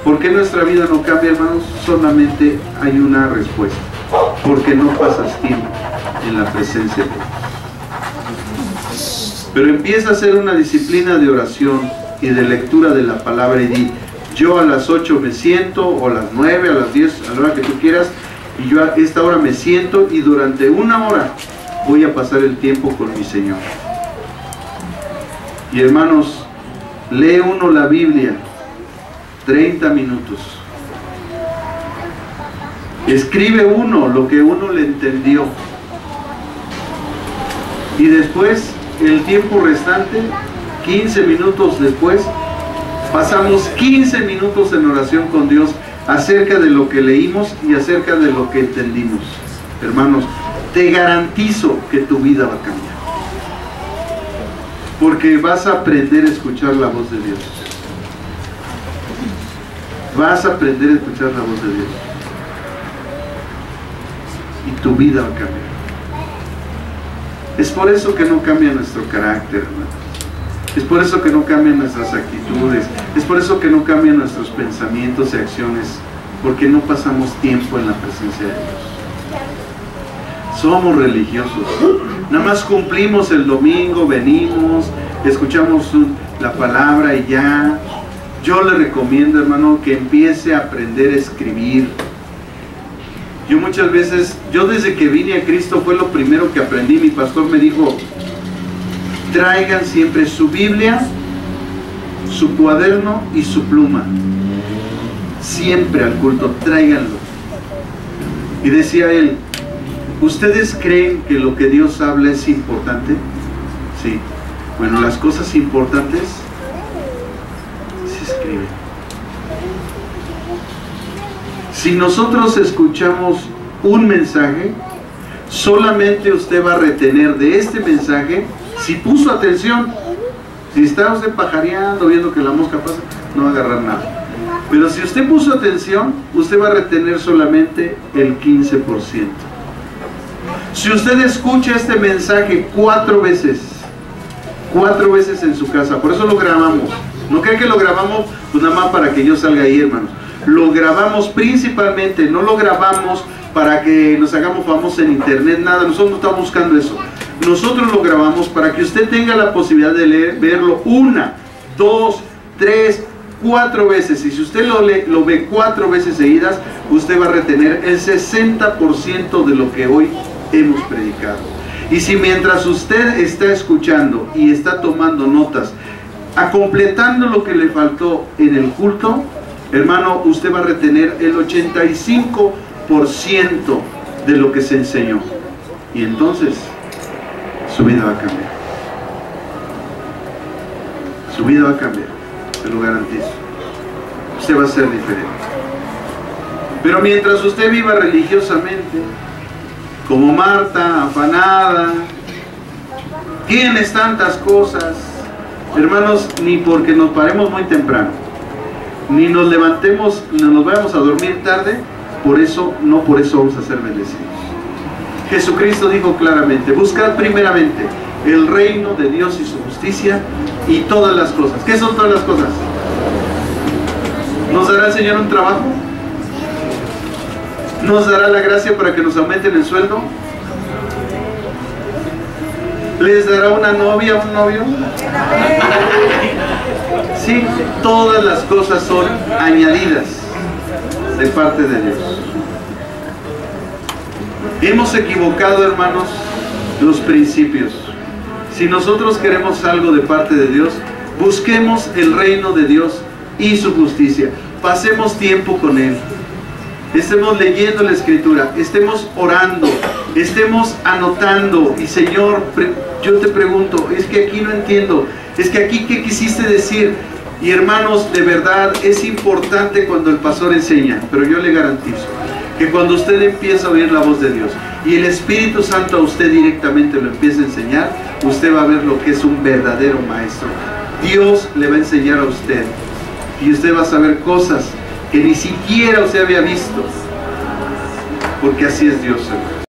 ¿Por qué nuestra vida no cambia, hermanos? Solamente hay una respuesta: porque no pasas tiempo en la presencia de Dios. Pero empieza a ser una disciplina de oración y de lectura de la palabra y di: yo a las 8 me siento, o a las 9, a las 10, a la hora que tú quieras, y yo a esta hora me siento y durante 1 hora voy a pasar el tiempo con mi Señor. Y hermanos, lee uno la Biblia 30 minutos. Escribe uno lo que uno le entendió. Y después, el tiempo restante, 15 minutos después, pasamos 15 minutos en oración con Dios acerca de lo que leímos y acerca de lo que entendimos. Hermanos, te garantizo que tu vida va a cambiar. Porque vas a aprender a escuchar la voz de Dios. Vas a aprender a escuchar la voz de Dios. Y tu vida va a cambiar. Es por eso que no cambia nuestro carácter, hermanos. Es por eso que no cambian nuestras actitudes. Es por eso que no cambian nuestros pensamientos y acciones. Porque no pasamos tiempo en la presencia de Dios. Somos religiosos. Nada más cumplimos el domingo, venimos, escuchamos la palabra y ya. Yo le recomiendo, hermano, que empiece a aprender a escribir. Yo muchas veces, desde que vine a Cristo fue lo primero que aprendí. Mi pastor me dijo: traigan siempre su Biblia, su cuaderno y su pluma. Siempre al culto, tráiganlo. Y decía él: ¿ustedes creen que lo que Dios habla es importante? Sí. Bueno, las cosas importantes se escriben. Si nosotros escuchamos un mensaje, solamente usted va a retener de este mensaje si puso atención. Si está usted pajareando, viendo que la mosca pasa, no va a agarrar nada. Pero si usted puso atención, usted va a retener solamente el 15%. Si usted escucha este mensaje 4 veces en su casa, por eso lo grabamos. No creen que lo grabamos pues nada más para que yo salga ahí, hermanos. Lo grabamos principalmente, no lo grabamos para que nos hagamos famosos en internet, nada. Nosotros no estamos buscando eso. nosotros lo grabamos para que usted tenga la posibilidad de verlo 1, 2, 3, 4 veces. Y si usted lo ve 4 veces seguidas, usted va a retener el 60% de lo que hoy hemos predicado. Y si mientras usted está escuchando y está tomando notas, completando lo que le faltó en el culto, hermano, usted va a retener el 85% de lo que se enseñó. Y entonces su vida va a cambiar. Su vida va a cambiar, se lo garantizo. Usted va a ser diferente. Pero mientras usted viva religiosamente, como Marta, afanada, tienes tantas cosas, hermanos, ni porque nos paremos muy temprano, ni nos levantemos, ni nos vayamos a dormir tarde, por eso vamos a ser bendecidos. Jesucristo dijo claramente: buscad primeramente el reino de Dios y su justicia, y todas las cosas. ¿Qué son todas las cosas? ¿Nos dará el Señor un trabajo? ¿Nos dará la gracia para que nos aumenten el sueldo? ¿Les dará una novia, un novio? Sí, todas las cosas son añadidas de parte de Dios. Hemos equivocado, hermanos, los principios. Si nosotros queremos algo de parte de Dios, busquemos el reino de Dios y su justicia. Pasemos tiempo con Él. Estemos leyendo la Escritura, estemos orando, estemos anotando. Y Señor, yo te pregunto, es que aquí no entiendo, es que aquí ¿qué quisiste decir? Y hermanos, de verdad es importante cuando el pastor enseña, pero yo le garantizo que cuando usted empieza a oír la voz de Dios y el Espíritu Santo a usted directamente lo empieza a enseñar, usted va a ver lo que es un verdadero maestro. Dios le va a enseñar a usted y usted va a saber cosas que ni siquiera usted había visto, porque así es Dios, hermano.